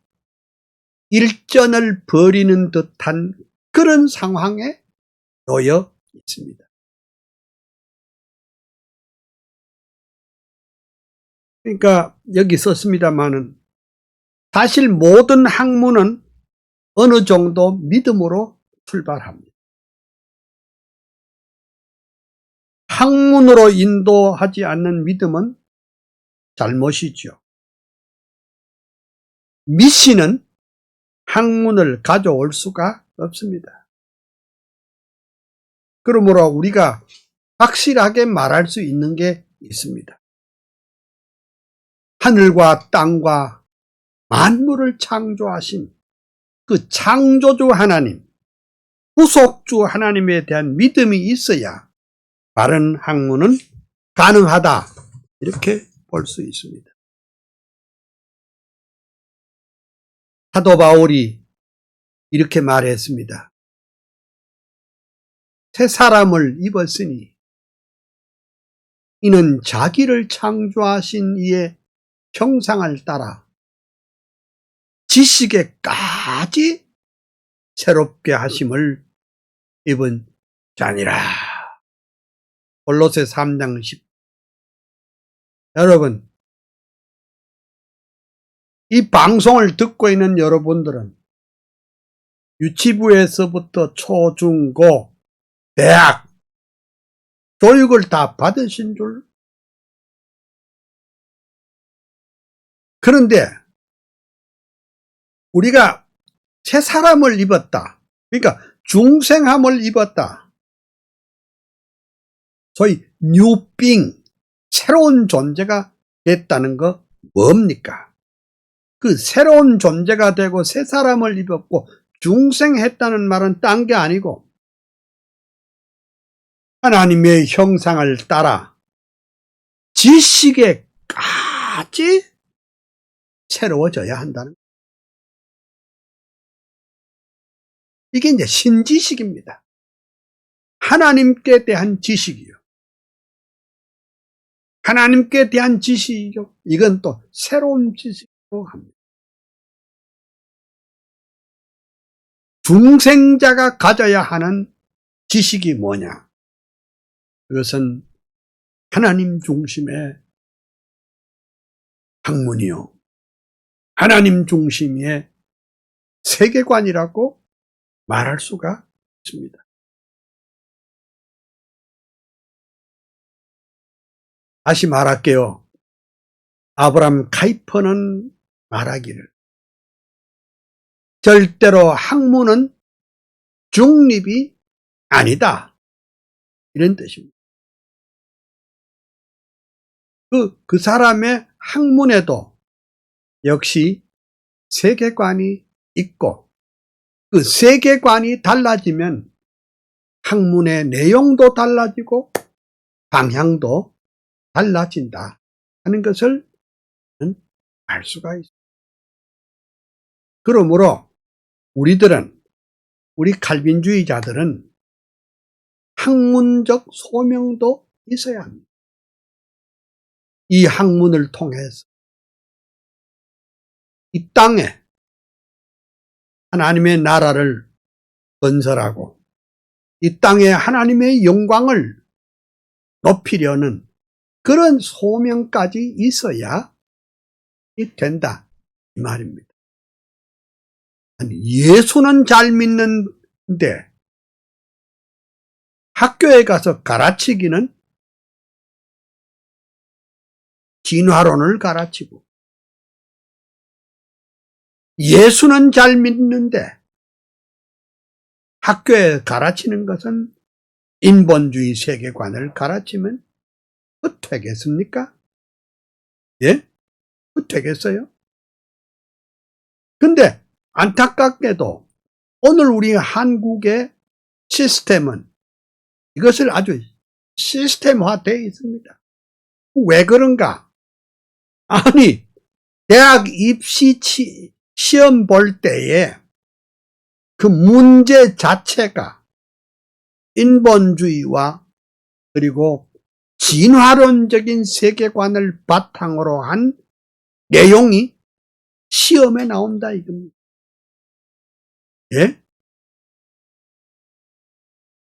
일전을 벌이는 듯한 그런 상황에 놓여 있습니다. 그러니까 여기 썼습니다마는 사실 모든 학문은 어느 정도 믿음으로 출발합니다. 학문으로 인도하지 않는 믿음은 잘못이죠. 미신은 학문을 가져올 수가 없습니다. 그러므로 우리가 확실하게 말할 수 있는 게 있습니다. 하늘과 땅과 만물을 창조하신 그 창조주 하나님, 후속주 하나님에 대한 믿음이 있어야 바른 학문은 가능하다, 이렇게 볼 수 있습니다. 사도 바울이 이렇게 말했습니다. 새 사람을 입었으니 이는 자기를 창조하신 이의 형상을 따라 지식에까지 새롭게 하심을 입은 자니라. 골로새 3장 10. 여러분, 이 방송을 듣고 있는 여러분들은 유치부에서부터 초, 중, 고, 대학 교육을 다 받으신 줄. 그런데 우리가 새 사람을 입었다. 그러니까 중생함을 입었다. 소위 뉴빙, 새로운 존재가 됐다는 거 뭡니까? 그 새로운 존재가 되고 새 사람을 입었고 중생했다는 말은 딴 게 아니고 하나님의 형상을 따라 지식에까지 새로워져야 한다는, 이게 이제 신지식입니다. 하나님께 대한 지식이요. 하나님께 대한 지식이요. 이건 또 새로운 지식으로 합니다. 중생자가 가져야 하는 지식이 뭐냐? 그것은 하나님 중심의 학문이요. 하나님 중심의 세계관이라고 말할 수가 있습니다. 다시 말할게요. 아브라함 카이퍼는 말하기를 절대로 학문은 중립이 아니다, 이런 뜻입니다. 그 사람의 학문에도 역시 세계관이 있고 그 세계관이 달라지면 학문의 내용도 달라지고 방향도 달라진다 하는 것을 알 수가 있습니다. 그러므로 우리 칼빈주의자들은 학문적 소명도 있어야 합니다. 이 학문을 통해서 이 땅에 하나님의 나라를 건설하고 이 땅에 하나님의 영광을 높이려는 그런 소명까지 있어야 된다, 이 말입니다. 예수는 잘 믿는데 학교에 가서 가르치기는 진화론을 가르치고, 예수는 잘 믿는데 학교에 가르치는 것은 인본주의 세계관을 가르치면 되겠습니까? 예? 되겠어요? 근데 안타깝게도 오늘 우리 한국의 시스템은 이것을 아주 시스템화되어 있습니다. 왜 그런가? 아니, 대학 입시 시험 볼 때에 그 문제 자체가 인본주의와 그리고 진화론적인 세계관을 바탕으로 한 내용이 시험에 나온다, 이겁니다. 예?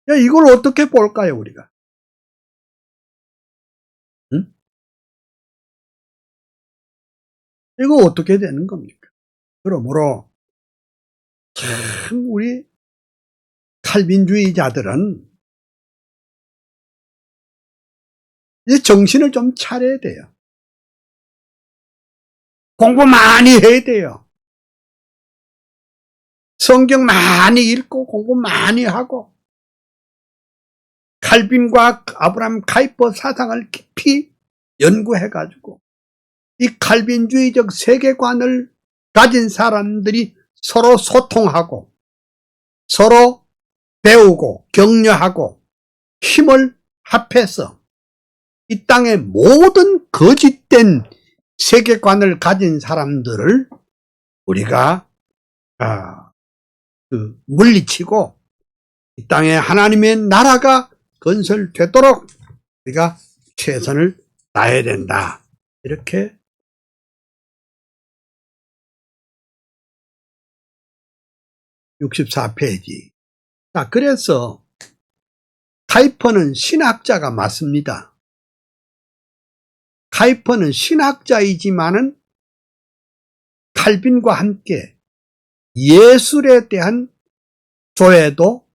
야, 이걸 어떻게 볼까요, 우리가? 응? 이거 어떻게 되는 겁니까? 그러므로 참 우리 칼빈주의자들은 이제 정신을 좀 차려야 돼요. 공부 많이 해야 돼요. 성경 많이 읽고 공부 많이 하고 칼빈과 아브라함 카이퍼 사상을 깊이 연구해가지고 이 칼빈주의적 세계관을 가진 사람들이 서로 소통하고 서로 배우고 격려하고 힘을 합해서 이 땅의 모든 거짓된 세계관을 가진 사람들을 우리가 물리치고 이 땅에 하나님의 나라가 건설되도록 우리가 최선을 다해야 된다. 이렇게 64페이지. 자, 그래서 카이퍼는 신학자가 맞습니다. 카이퍼는 신학자이지만은 칼빈과 함께 예술에 대한 조예도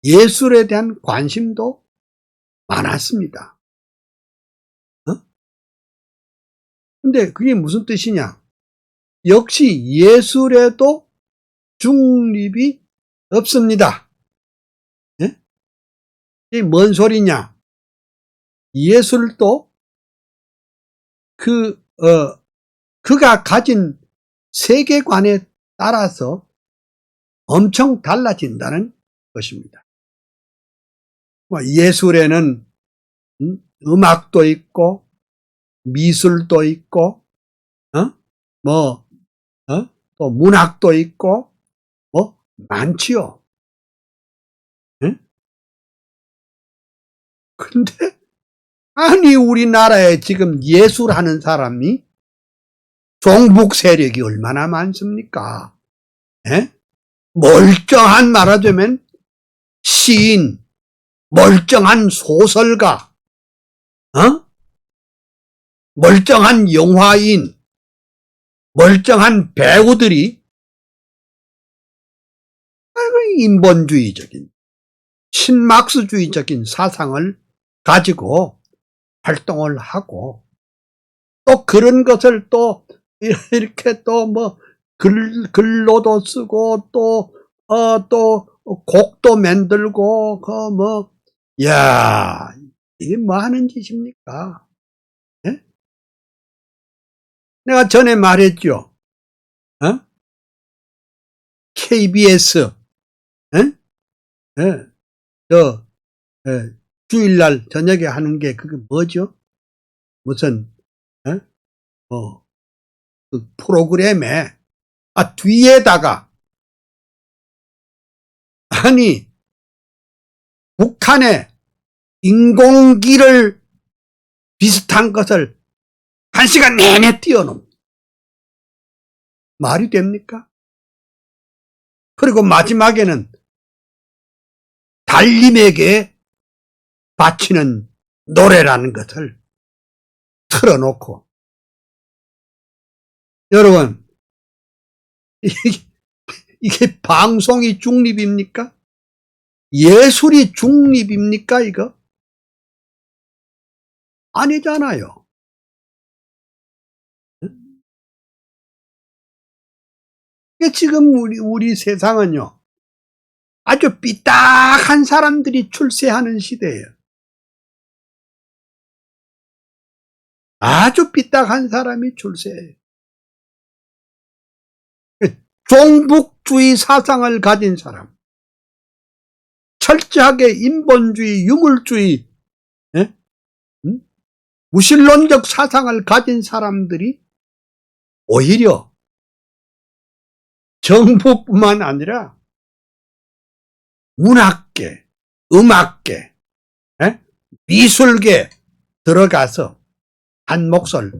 예술에 대한 관심도 많았습니다. 근데 그게 무슨 뜻이냐? 역시 예술에도 중립이 없습니다. 예? 이게 뭔 소리냐? 예술도 그가 가진 세계관에 따라서 엄청 달라진다는 것입니다. 예술에는 음악도 있고 미술도 있고 또 문학도 있고 많지요. 근데 아니 우리나라에 지금 예술하는 사람이 종북 세력이 얼마나 많습니까? 멀쩡한 말하자면 시인, 멀쩡한 소설가, 멀쩡한 영화인, 멀쩡한 배우들이 인본주의적인 신막스주의적인 사상을 가지고 활동을 하고 또 그런 것을 또 이렇게 또 뭐 글로도 쓰고 또 곡도 만들고 야 이게 뭐 하는 짓입니까? 예? 내가 전에 말했죠. KBS 주일날 저녁에 하는 게 그게 뭐죠? 무슨 그 프로그램에 뒤에다가 아니 북한의 인공기를 비슷한 것을 1시간 내내 띄워놓습니다. 말이 됩니까? 그리고 마지막에는 달님에게 바치는 노래라는 것을 틀어놓고 여러분 이게 방송이 중립입니까? 예술이 중립입니까 이거? 아니잖아요. 지금 우리 세상은요 아주 삐딱한 사람들이 출세하는 시대예요. 아주 삐딱한 사람이 출세해요. 종북주의 사상을 가진 사람, 철저하게 인본주의, 유물주의, 무신론적 사상을 가진 사람들이 오히려 정부뿐만 아니라 문학계, 음악계, 미술계 들어가서 한 몫을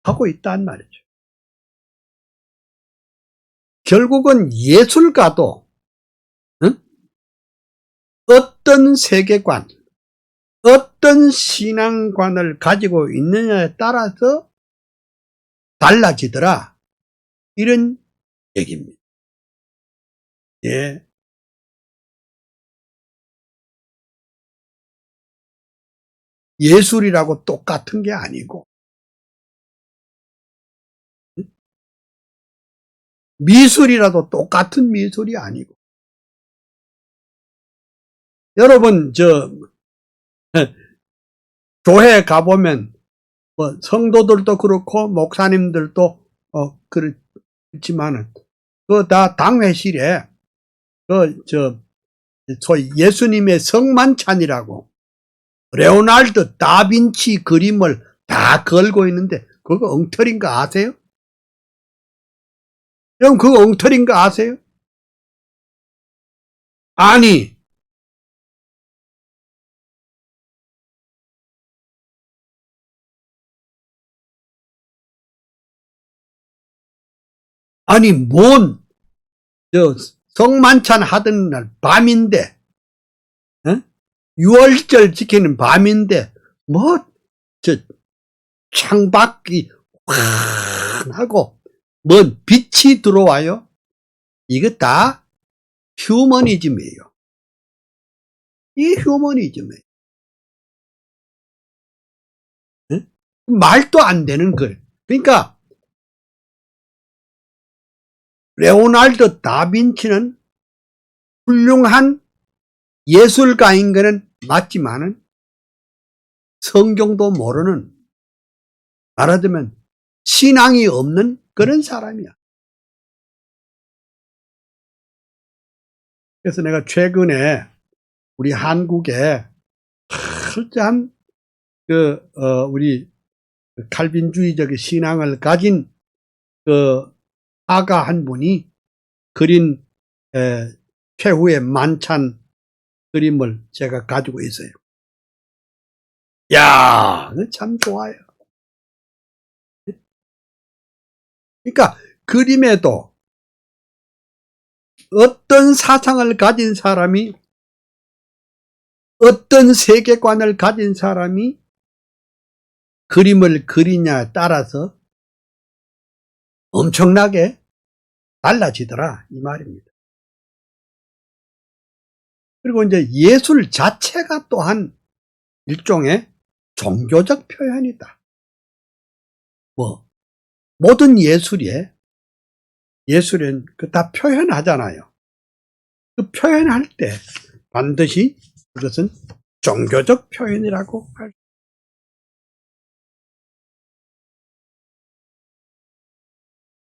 하고 있단 말이죠. 결국은 예술가도 어떤 세계관, 어떤 신앙관을 가지고 있느냐에 따라서 달라지더라. 이런 얘기입니다. 예. 예술이라고 똑같은 게 아니고, 미술이라도 똑같은 미술이 아니고. 여러분, 교회 가보면, 뭐, 성도들도 그렇고, 목사님들도, 그렇지만은, 다 당회실에, 소위 예수님의 성만찬이라고, 레오나르도 다빈치 그림을 다 걸고 있는데, 그거 엉터리인 거 아세요? 여러분, 그거 엉터리인 거 아세요? 아니, 성만찬 하던 날 밤인데, 6월절 지키는 밤인데, 창밖이 환하고, 빛이 들어와요? 이거 다 휴머니즘이에요. 이 휴머니즘이에요. 말도 안 되는 걸. 그러니까, 레오나르도 다빈치는 훌륭한 예술가인 거는 맞지만은, 성경도 모르는, 말하자면 신앙이 없는 그런 사람이야. 그래서 내가 최근에 우리 한국에 철저한 우리 칼빈주의적 신앙을 가진 화가 한 분이 그린 최후의 만찬 그림을 제가 가지고 있어요. 야, 참 좋아요. 그러니까 그림에도 어떤 사상을 가진 사람이, 어떤 세계관을 가진 사람이 그림을 그리냐에 따라서 엄청나게 달라지더라, 이 말입니다. 그리고 이제 예술 자체가 또한 일종의 종교적 표현이다. 모든 예술은 다 표현하잖아요. 그 표현할 때 반드시 그것은 종교적 표현이라고 할.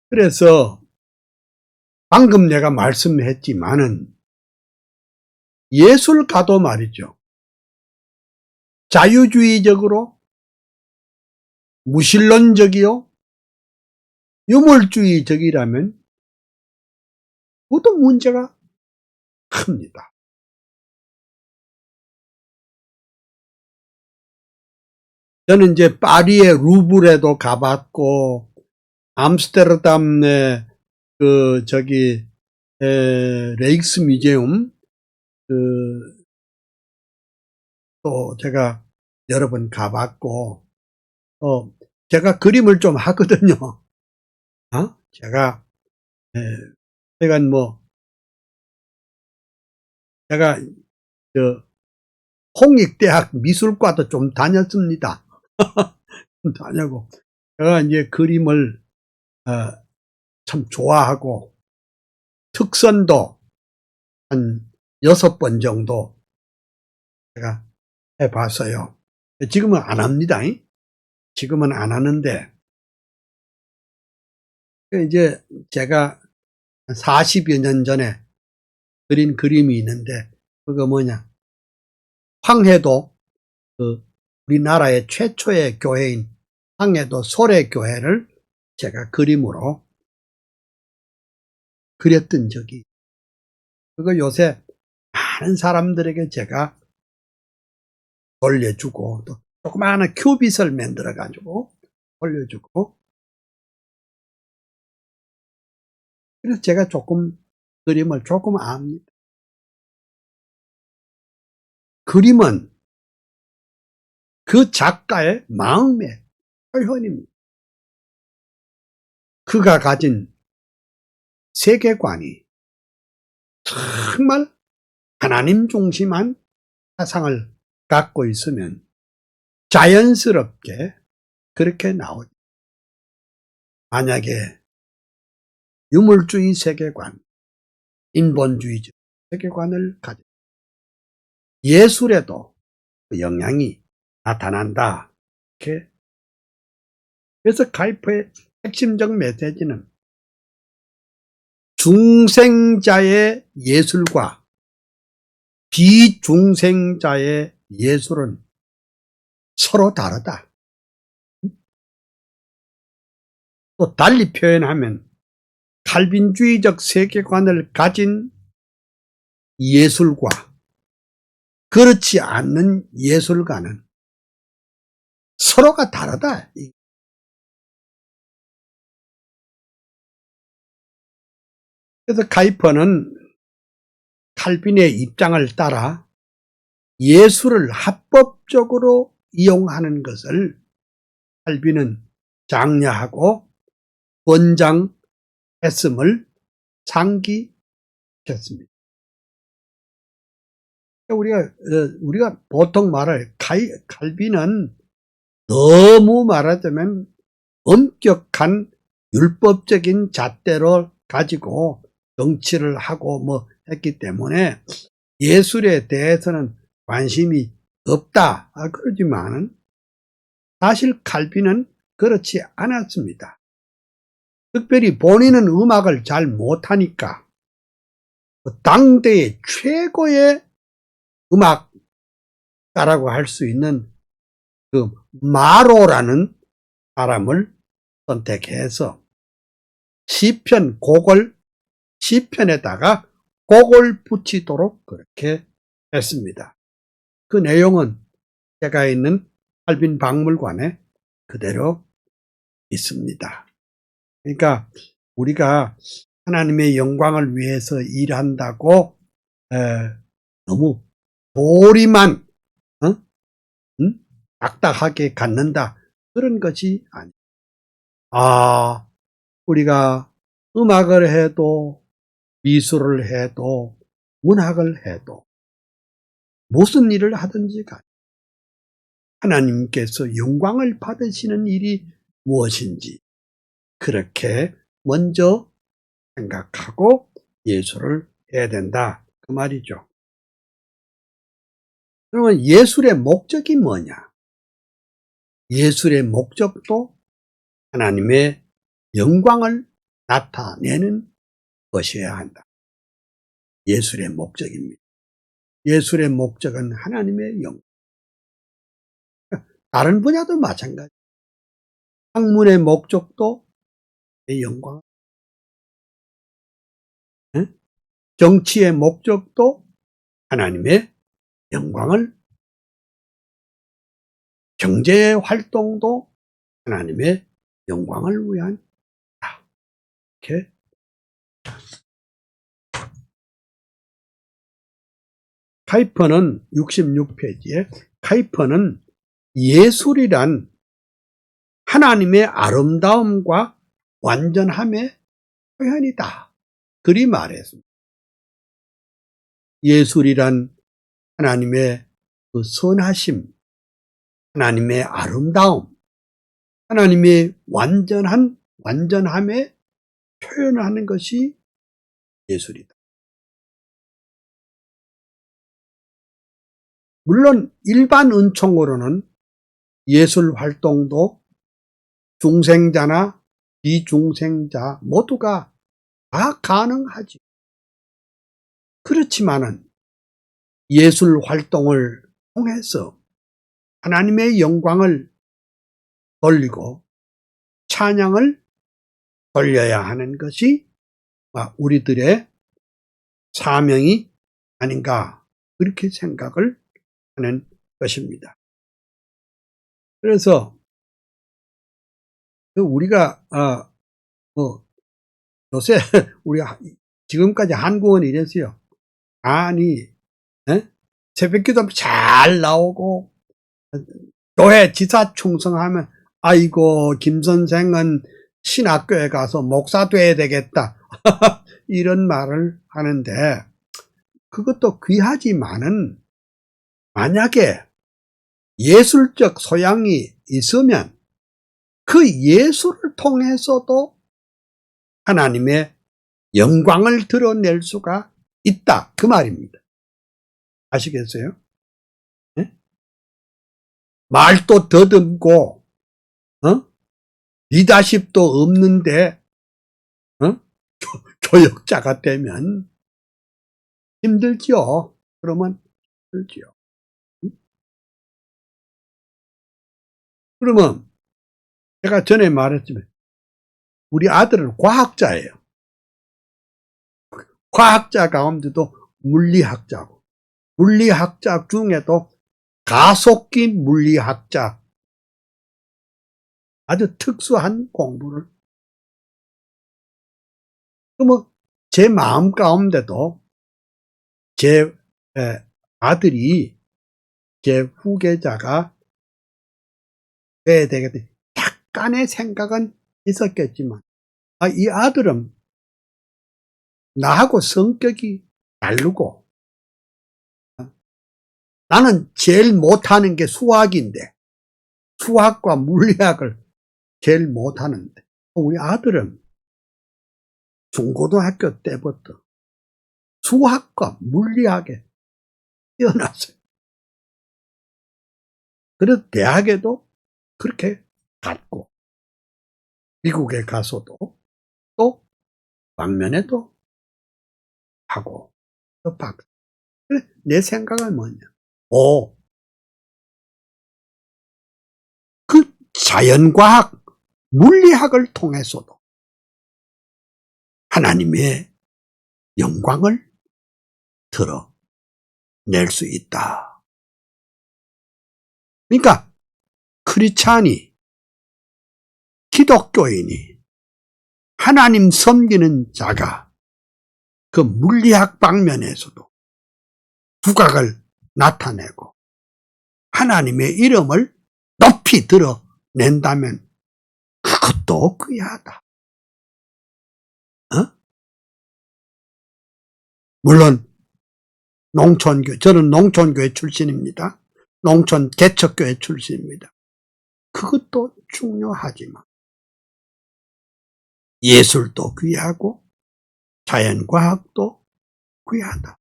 그래서 방금 내가 말씀했지만은 예술가도 말이죠. 자유주의적으로 무신론적이요 유물주의적이라면 모두 문제가 큽니다. 저는 이제 파리의 루브르에도 가봤고, 암스테르담의 레익스 뮤지엄, 또 제가 여러 번 가봤고, 제가 그림을 좀 하거든요. 제가 홍익대학 미술과도 좀 다녔습니다. 다녀고, 제가 이제 그림을 참 좋아하고, 특선도 한 6번 정도 제가 해봤어요. 지금은 안 합니다. 지금은 안 하는데, 이제 제가 40여 년 전에 그린 그림이 있는데, 그거 뭐냐. 황해도, 우리나라의 최초의 교회인 황해도 소래교회를 제가 그림으로 그렸던 적이, 그거 요새 많은 사람들에게 제가 돌려주고, 또 조그마한 큐빗을 만들어가지고 돌려주고, 그래서 제가 그림을 조금 압니다. 그림은 그 작가의 마음의 표현입니다. 그가 가진 세계관이 정말 하나님 중심한 사상을 갖고 있으면 자연스럽게 그렇게 나오죠. 만약에 유물주의 세계관, 인본주의적 세계관을 가지고 예술에도 그 영향이 나타난다. 이렇게. 그래서 가이퍼의 핵심적 메시지는 중생자의 예술과 비중생자의 예술은 서로 다르다. 또 달리 표현하면 칼빈주의적 세계관을 가진 예술과 그렇지 않는 예술가는 서로가 다르다. 그래서 가이퍼는 칼빈의 입장을 따라 예술을 합법적으로 이용하는 것을 칼빈은 장려하고 권장했음을 상기했습니다. 우리가 보통 말할 칼빈은 너무 말하자면 엄격한 율법적인 잣대로 가지고 정치를 하고 뭐 했기 때문에 예술에 대해서는 관심이 없다. 그러지만은 사실 칼빈은 그렇지 않았습니다. 특별히 본인은 음악을 잘 못하니까 당대의 최고의 음악가라고 할 수 있는 그 마로라는 사람을 선택해서 시편에다가 곡을 붙이도록 그렇게 했습니다. 그 내용은 제가 있는 칼빈 박물관에 그대로 있습니다. 그러니까 우리가 하나님의 영광을 위해서 일한다고 너무 도리만 딱딱하게 갖는다, 그런 것이 아니에요. 우리가 음악을 해도 미술을 해도 문학을 해도 무슨 일을 하든지 간에 하나님께서 영광을 받으시는 일이 무엇인지 그렇게 먼저 생각하고 예술을 해야 된다, 그 말이죠. 그러면 예술의 목적이 뭐냐? 예술의 목적도 하나님의 영광을 나타내는 것이어야 한다. 예술의 목적입니다. 예술의 목적은 하나님의 영광. 다른 분야도 마찬가지. 학문의 목적도 내 영광. 정치의 목적도 하나님의 영광을, 경제의 활동도 하나님의 영광을 위한 이렇게. 카이퍼는 66페이지에 카이퍼는 예술이란 하나님의 아름다움과 완전함의 표현이다, 그리 말했습니다. 예술이란 하나님의 그 선하심, 하나님의 아름다움, 하나님의 완전함에 표현을 하는 것이 예술이다. 물론 일반 은총으로는 예술 활동도 중생자나 비중생자 모두가 다 가능하지. 그렇지만은 예술 활동을 통해서 하나님의 영광을 돌리고 찬양을 돌려야 하는 것이 우리들의 사명이 아닌가, 그렇게 생각을 하는 것입니다. 그래서 우리가 요새 우리가 지금까지 한국은 이랬어요. 새벽기도 잘 나오고 교회 지사 충성하면 아이고 김 선생은 신학교에 가서 목사 돼야 되겠다 이런 말을 하는데, 그것도 귀하지만은 만약에 예술적 소양이 있으면 그 예술을 통해서도 하나님의 영광을 드러낼 수가 있다. 그 말입니다. 아시겠어요? 네? 말도 더듬고, 리더십도 없는데, 교역자가 되면 힘들죠. 그러면 힘들죠. 그러면 제가 전에 말했지만 우리 아들은 과학자예요. 과학자 가운데도 물리학자고, 물리학자 중에도 가속기 물리학자, 아주 특수한 공부를. 그러면 제 마음 가운데도 제 아들이, 제 후계자가 돼야 되겠다. 약간의 생각은 있었겠지만, 이 아들은 나하고 성격이 다르고, 나는 제일 못하는 게 수학인데, 수학과 물리학을 제일 못하는데, 우리 아들은 중고등학교 때부터 수학과 물리학에 뛰어났어요. 그래서 대학에도 그렇게 갔고, 미국에 가서도 또 방면에도 하고, 또 박사. 내 생각은 뭐냐? 그 자연과학, 물리학을 통해서도 하나님의 영광을 드러낼 수 있다. 그러니까 크리스찬이, 기독교인이, 하나님 섬기는 자가 그 물리학 방면에서도 두각을 나타내고 하나님의 이름을 높이 드러낸다면 그것도 귀하다. 물론 저는 농촌교회 출신입니다. 농촌 개척교회 출신입니다. 그것도 중요하지만 예술도 귀하고 자연과학도 귀하다.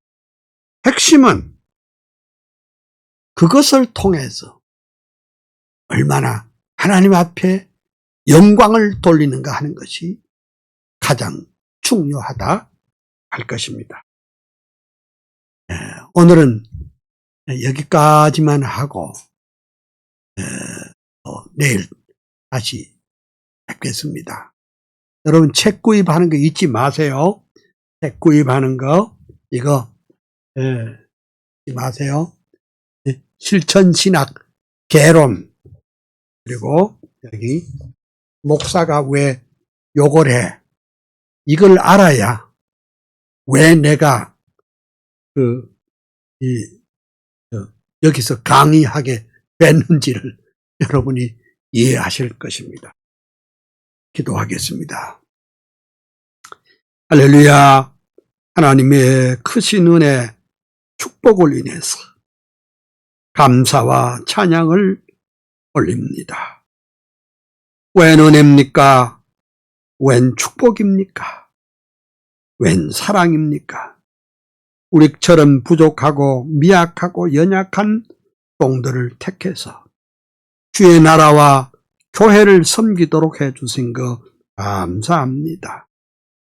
핵심은 그것을 통해서 얼마나 하나님 앞에 영광을 돌리는가 하는 것이 가장 중요하다 할 것입니다. 오늘은 여기까지만 하고 내일 다시 뵙겠습니다. 여러분 책 구입하는 거 잊지 마세요. 책 구입하는 거 이거 잊지 마세요. 실천신학 개론, 그리고 여기 목사가 왜 욕을 해, 이걸 알아야 왜 내가 여기서 강의하게 됐는지를 여러분이 이해하실 것입니다. 기도하겠습니다. 할렐루야. 하나님의 크신 은혜, 축복을 인해서 감사와 찬양을 올립니다. 웬 은혜입니까? 웬 축복입니까? 웬 사랑입니까? 우리처럼 부족하고 미약하고 연약한 종들을 택해서 주의 나라와 교회를 섬기도록 해주신 거 감사합니다.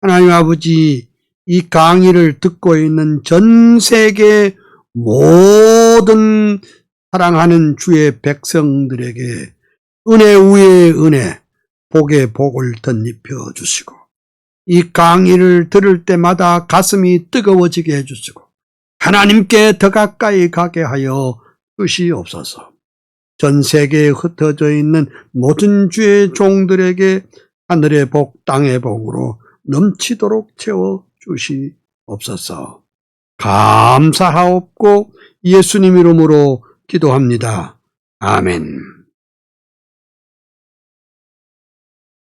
하나님 아버지, 이 강의를 듣고 있는 전 세계 모든 사랑하는 주의 백성들에게 은혜 위에 은혜, 복에 복을 덧입혀 주시고, 이 강의를 들을 때마다 가슴이 뜨거워지게 해주시고 하나님께 더 가까이 가게 하여 주시옵소서. 전 세계에 흩어져 있는 모든 주의 종들에게 하늘의 복, 땅의 복으로 넘치도록 채워 주시옵소서. 감사하옵고 예수님 이름으로 기도합니다. 아멘.